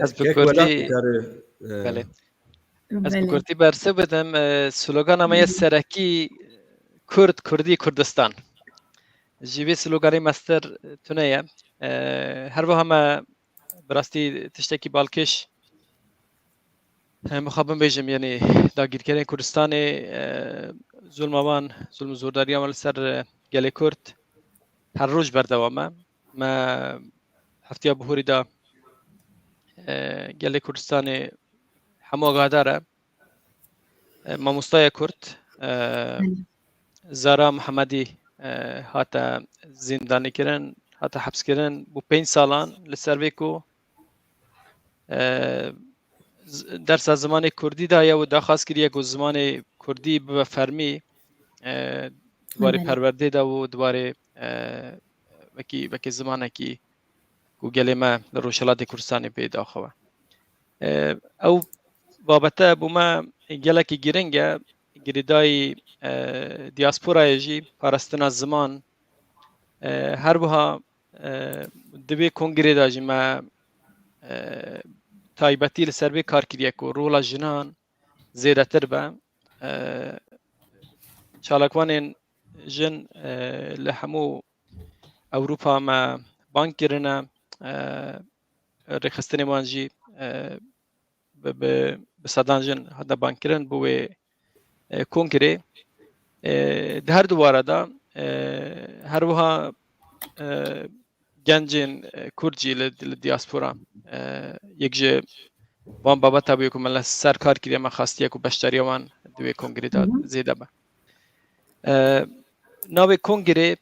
Ez bi Kurdî ez bi Kurdî berse bidim slogana me ye serekî Kurd Kurdî Kurdistan ji vê sloganê mester tune ye her wiha me bi rastî tiştekî balkêş mixabim bêjim yanî dagîrkerên Kurdistanê zulma wan zulm û zordariya wan li ser gelê Kurd her roj berdewam e me heftiya bihûrî da gelê Kurdistanê hemû agadar e mamostaya Kurd Zara Mihemedî hata zindanî kirin hata hebs kirin bû 5 salan li ser vê ku dersa zimanê Kurdî daye û daxwaz kiriye ku zimanê Kurdî bibe fermî diwarê perwerdê da û diwarê wekî zimanekî ku gelê me li Rojhilatê Kurdistanê pê daxewe ew babete bû me gelekî giring e girêdayî diasporayê jî parastina ziman her wiha di vê kongrê da jî me taybetî li ser vê kar kiriye ku rola jinan zêdetir be çalakwanên jin li hemû Ewropa me bang kirine rêxistinê wan jî bi sedan jin hata bang kirin bû wê kongrê di her dwara da her wiha gencên Kurd jî li diaspora yek ji wan babeta bûye ku me li ser kar kiriye me xastiye ku beşdariya wan di wê kongrê da zêde be navê kongrê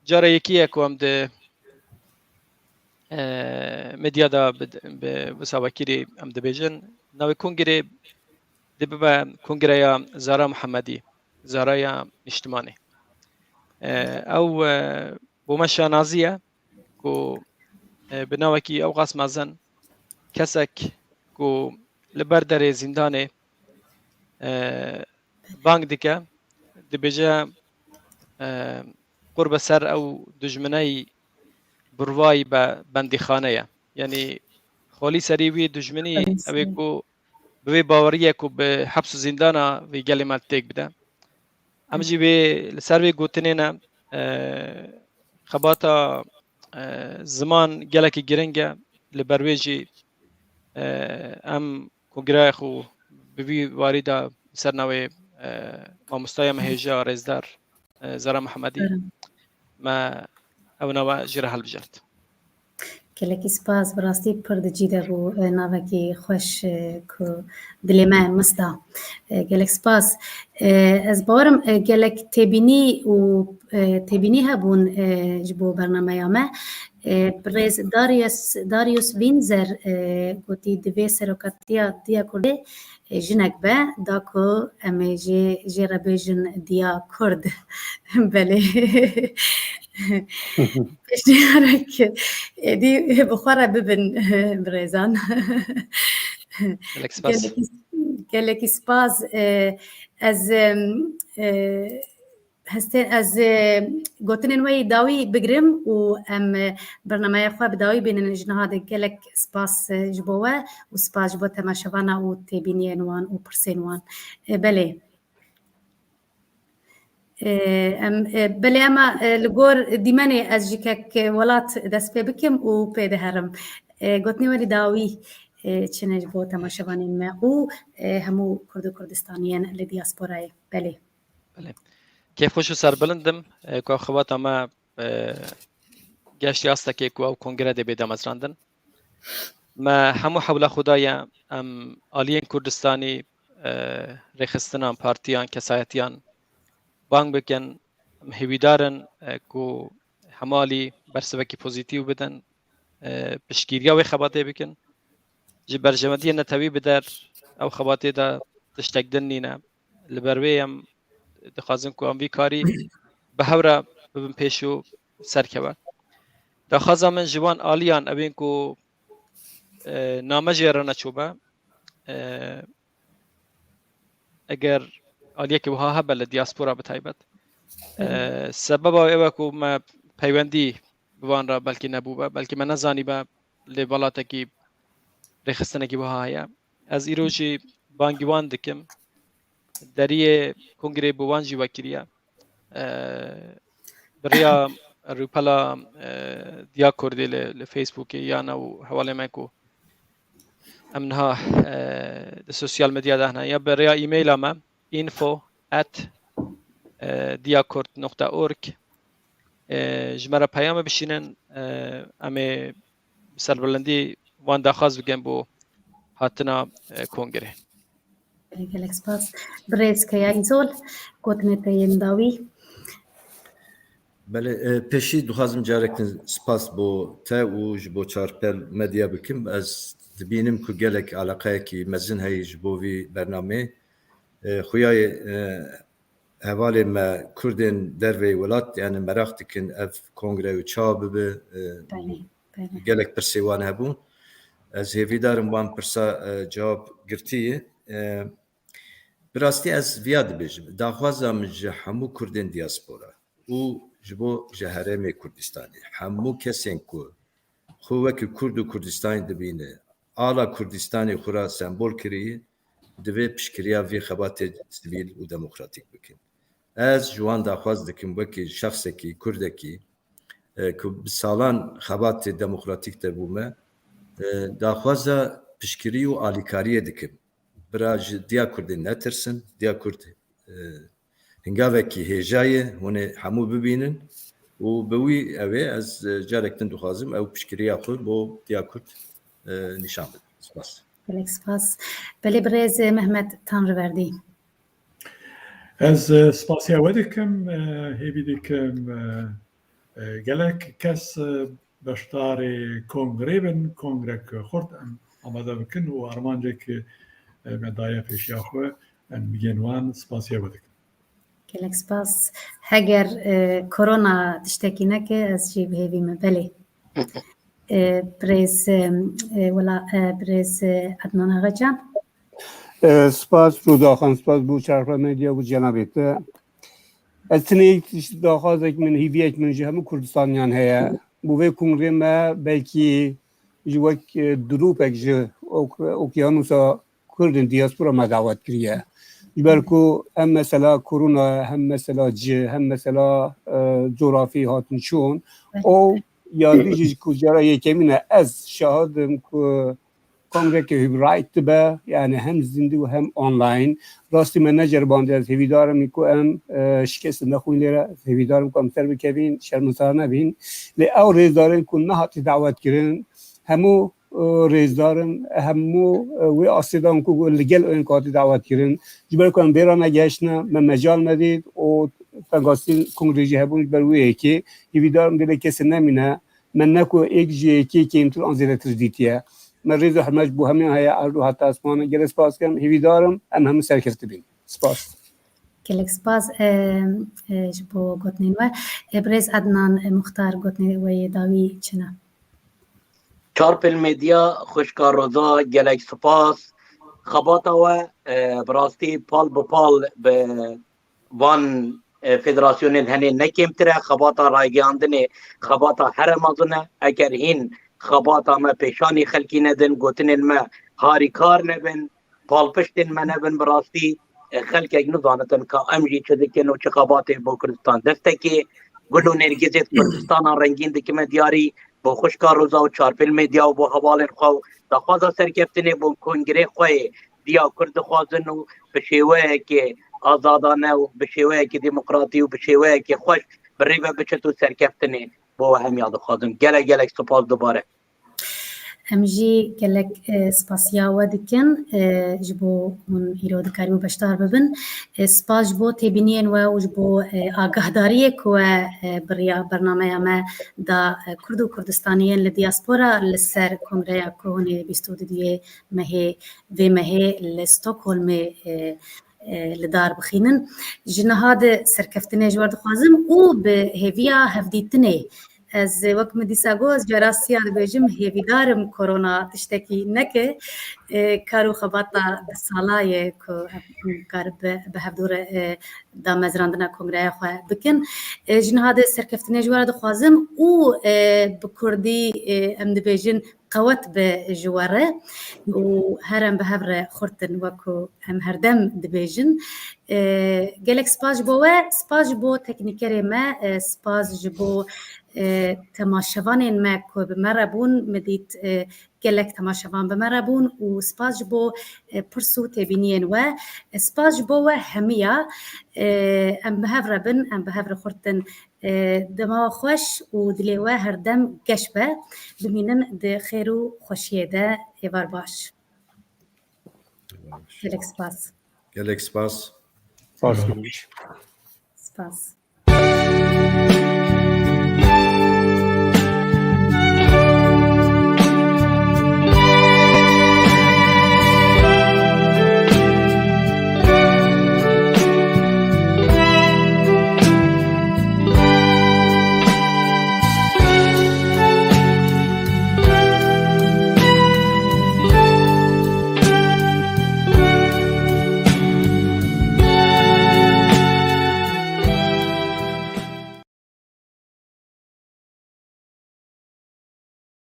cara yekî ye ku em di medya da bi wisawekirî em dibêjin navê kongrê dibibe kongreya Zara Mihemedî Zaraya Niştimanê ew bû me şanazî ye ku bi navekî ew qas mezin kesek ku li ber derê zindanê bang dike dibêje qurbe ser ew dijmineyî birvayî be bendîxane ye yanî خالی سری وی دجمنی اوی کو به باوریه کو به حبس و زندانا وی گلی مال تیک بده ام جی به لسر وی گوتنه نه خباتا زمان گلکی گرنگه لبرویجی ام کنگره خو بوی واریدا سرنوی مامستای مهیجا رزدار زرا محمدی ما او نوا جره هل بجرد gelekî spas bi rastî pir dicî de bû navekî xweş ku dilê me mis da. Gelek spas. Ez bawerim gelek têbînî û têbînî hebûn ji bo bernameya me. Birêz Darius Windsor gotî divê seroketiya Diya Kurdê jinek be da ku em ê jê re bêjin Diya Kurd. Belê. Pêşniyarek êdî bi xwe re bibin birêzan. Gelekî spas. Ez gotinên wê dawî bigirim û em bernameya xwe bi dawî bînin ji nihadê gelek spas ji bo we û spas ji bo temaşevana û têbîniyên wan û pirsên wan. Belê. Belê ema li gor dîmenê ez ji kek welat dest pê bikim û pê diherim. Gotinê werî dawî çine ji bo temaşevanên me û hemû Kurd û Kurdistaniyên li diasporayê. Belê. کیف خوش سربلندم که خواهد ما گشتی است که کو کنگره دی بیدم از راندن ما همو حول خدایا ام آلیین کردستانی رخستنان پارتیان کسایتیان بانگ بکن هیویدارن کو همالی برسوکی پوزیتیو بدن پشگیریا و خباته بکن جی برجمدی نتوی بدر او خباته دا تشتگدن نینا لبرویم دخوازم که وی کاری به هورا ببین پیشو سرکبه دخوازم من جوان آلیان اوین که نامه جیرانه چوبه اگر آلیه که وها هبه لدیاسپورا بتایبت سبب اوه که ما پیوندی بوان را بلکه نبوبه بلکه من نزانی به لولاته که رخستنه که وها هیا از ایروجی بانگیوان دکم دریه کنگره بوان جی وکریه بریا روپلا دیا کردی لفیسبوک یا نو حواله مکو امنها د سوشال مدیا دهنا یا بریا ایمیل ما info@diakurt.org جمره پیام بشینن امی سربلندی وان داخواز بگم بو هاتنا کنگره gelek spas. Birêz Keya İzol gotinê te yên dawî. Belê pêşî dixwazim carekin spas bo te û ji bo çarpel medya bikim. Ez dibînim ku gelek alaqeyekî mezin heye ji bo vî bernamê. Xuyayê hevalê me Kurdên dervê welat yani merak dikin ev kongre û ça bibe gelek pirsê wan hebûn. Ez hêvîdarim wan pirsa cewab girtiye. Bi rastî ez viya dibêjim daxwaza min ji hemû Kurdên diaspora û ji bo ji Herêmê Kurdistanê hemû kesên ku xwe wekî Kurd û Kurdistanê dibîne ala Kurdistanê xwe ra sembol kiriye divê piştgiriya vê xebatê sivîl û demokratîk bikin. Ez ji wan daxwaz dikim wekî şexsekî Kurdekî ku bi salan xebatê demokratîk de bûme daxwaza piştgirî û alîkariyê dikim. Bira ji Diya Kurdê netirsin, Diya Kurd hingavekî hêjayê hûn ê hemû bibînin û bi wî ew ê ez carek din dixwazim ew piştgiriya xwe bo Diya Kurd nîşan bidin. Spas. Gelek spas. Belê birêz Mehmet Tanrıverdi. Ez spasiya we dikim hêvî dikim gelek kes beşdarê kongrê bin kongrek xurt em amade bikin û armancekî me daye pêşiya xwe em bigên wan spasiya we dikim. Gelek spas. Heger korona tiştekî neke ez jî bihêvî me. Belê. Birêz Adnan Ağacan. سپاس روداخان سپاس بو چرخه مدیا بو جنابی te ez tinê daxwazek min hîviyek min ji hemû Kurdistanyan heye bu vê kongrê me belkî ji wek dirûpek ji okyanusa Kurdên diyaspola me davet kiriye. Ji ber ku hem mesela korona hem mesela cih hem mesela coğrafî hatin çûn o yadî jî ku cara yekemîn e ez şahidim ku Kongreke hibrit be yani hem zindî û hem online rastî me neceribandî ez hêvîdarim ku em şikest nexwîn lêre hêvîdarim ku em ser bikevîn şermizar nebîn lê ew rêzdarên ku nehatî davet kirin hemû rêzdarin hemû wê asêdan ku li gel ên hatî davet kirin ji ber ku em bêra negeşne me mecal nedît û pengasîn kongrê jî hebûn ji ber wê yekê hêvîdarim dilê kesî nemîne me ne ku êk ji yekê kêmtir an zêdetir dîtiye me rêza hemej bû hemên heye erdu heta esmanê gelek spas kirim hêvîdarim em hemû serkefte bîn spas gelek spas ji bo gotinên we Birêz Ednan Muxtar gotinê we yê dawî çi ne Çarpil medya xuşka roza gelek spas xebata we bi rastî pal bi pal bi van federasyonên henê nekêmtir e xebata raygehandinê xebata here mezin e eger hîn xebata me pêşanî xelkî nedin gotinên me harîkar nebin palpiştên me nebin bi rastî xelkek nizanitin ka em jî çi dikin û çi xebatê bo Kurdistan destekê gul û nêrgizê Kurdistana rengîn dikime diyarî bo xuşka roza û çarpil medya û bo hevalên xwe û daxwaza serkeftinê bo kongrê xwe diya Kurd dixwazin û bi şêweyekê azadane û bi şêweyekê demokratî û bi şêweyekê xweş bi rêve biçit û serkeftinê bo we hemiya dixwazim gelek gelek spas dibare em jî gelek spasiya we dikin ji bo hûn îro dikarî û beşdar bibin spas ji bo têbîniyên we û ji bo agahdariyê ku we biriya bernameya me da Kurd û Kurdistaniyên li diaspora li ser kongreya ku hûnê bîst û dudiyê mehê vê mehê li Stockholmê li dar bixînin ji niha de serkeftinê ji we dixwazim û bi hêviya hevdîtinê ez wek min dîsa got ez cara siya dibêjim hêvîdarim korona tiştekî neke kar û xebata di salayê ku kar bi hevdûre damezrandina kongreya xwe bikin ji niha de serkeftinê ji we re dixwazim û bi Kurdî em dibêjin qewet be ji we re û her em bi hev re xurtin weku em herdem dibêjin gelek spas ji bo we spas ji bo teknîkerê me spas ji bo temaşevanên me ku bi me re bûn me dît gelek temaşevan bi me re bûn û spas ji bo pirs û têbîniyên we spas ji bo we hemiya em bi hev re bin em bi hev re xurtin dema xweş û dilê we herdem geş be bimînin di xêr û xweşiyê de êvar baş gelek spas gelek spas spas spas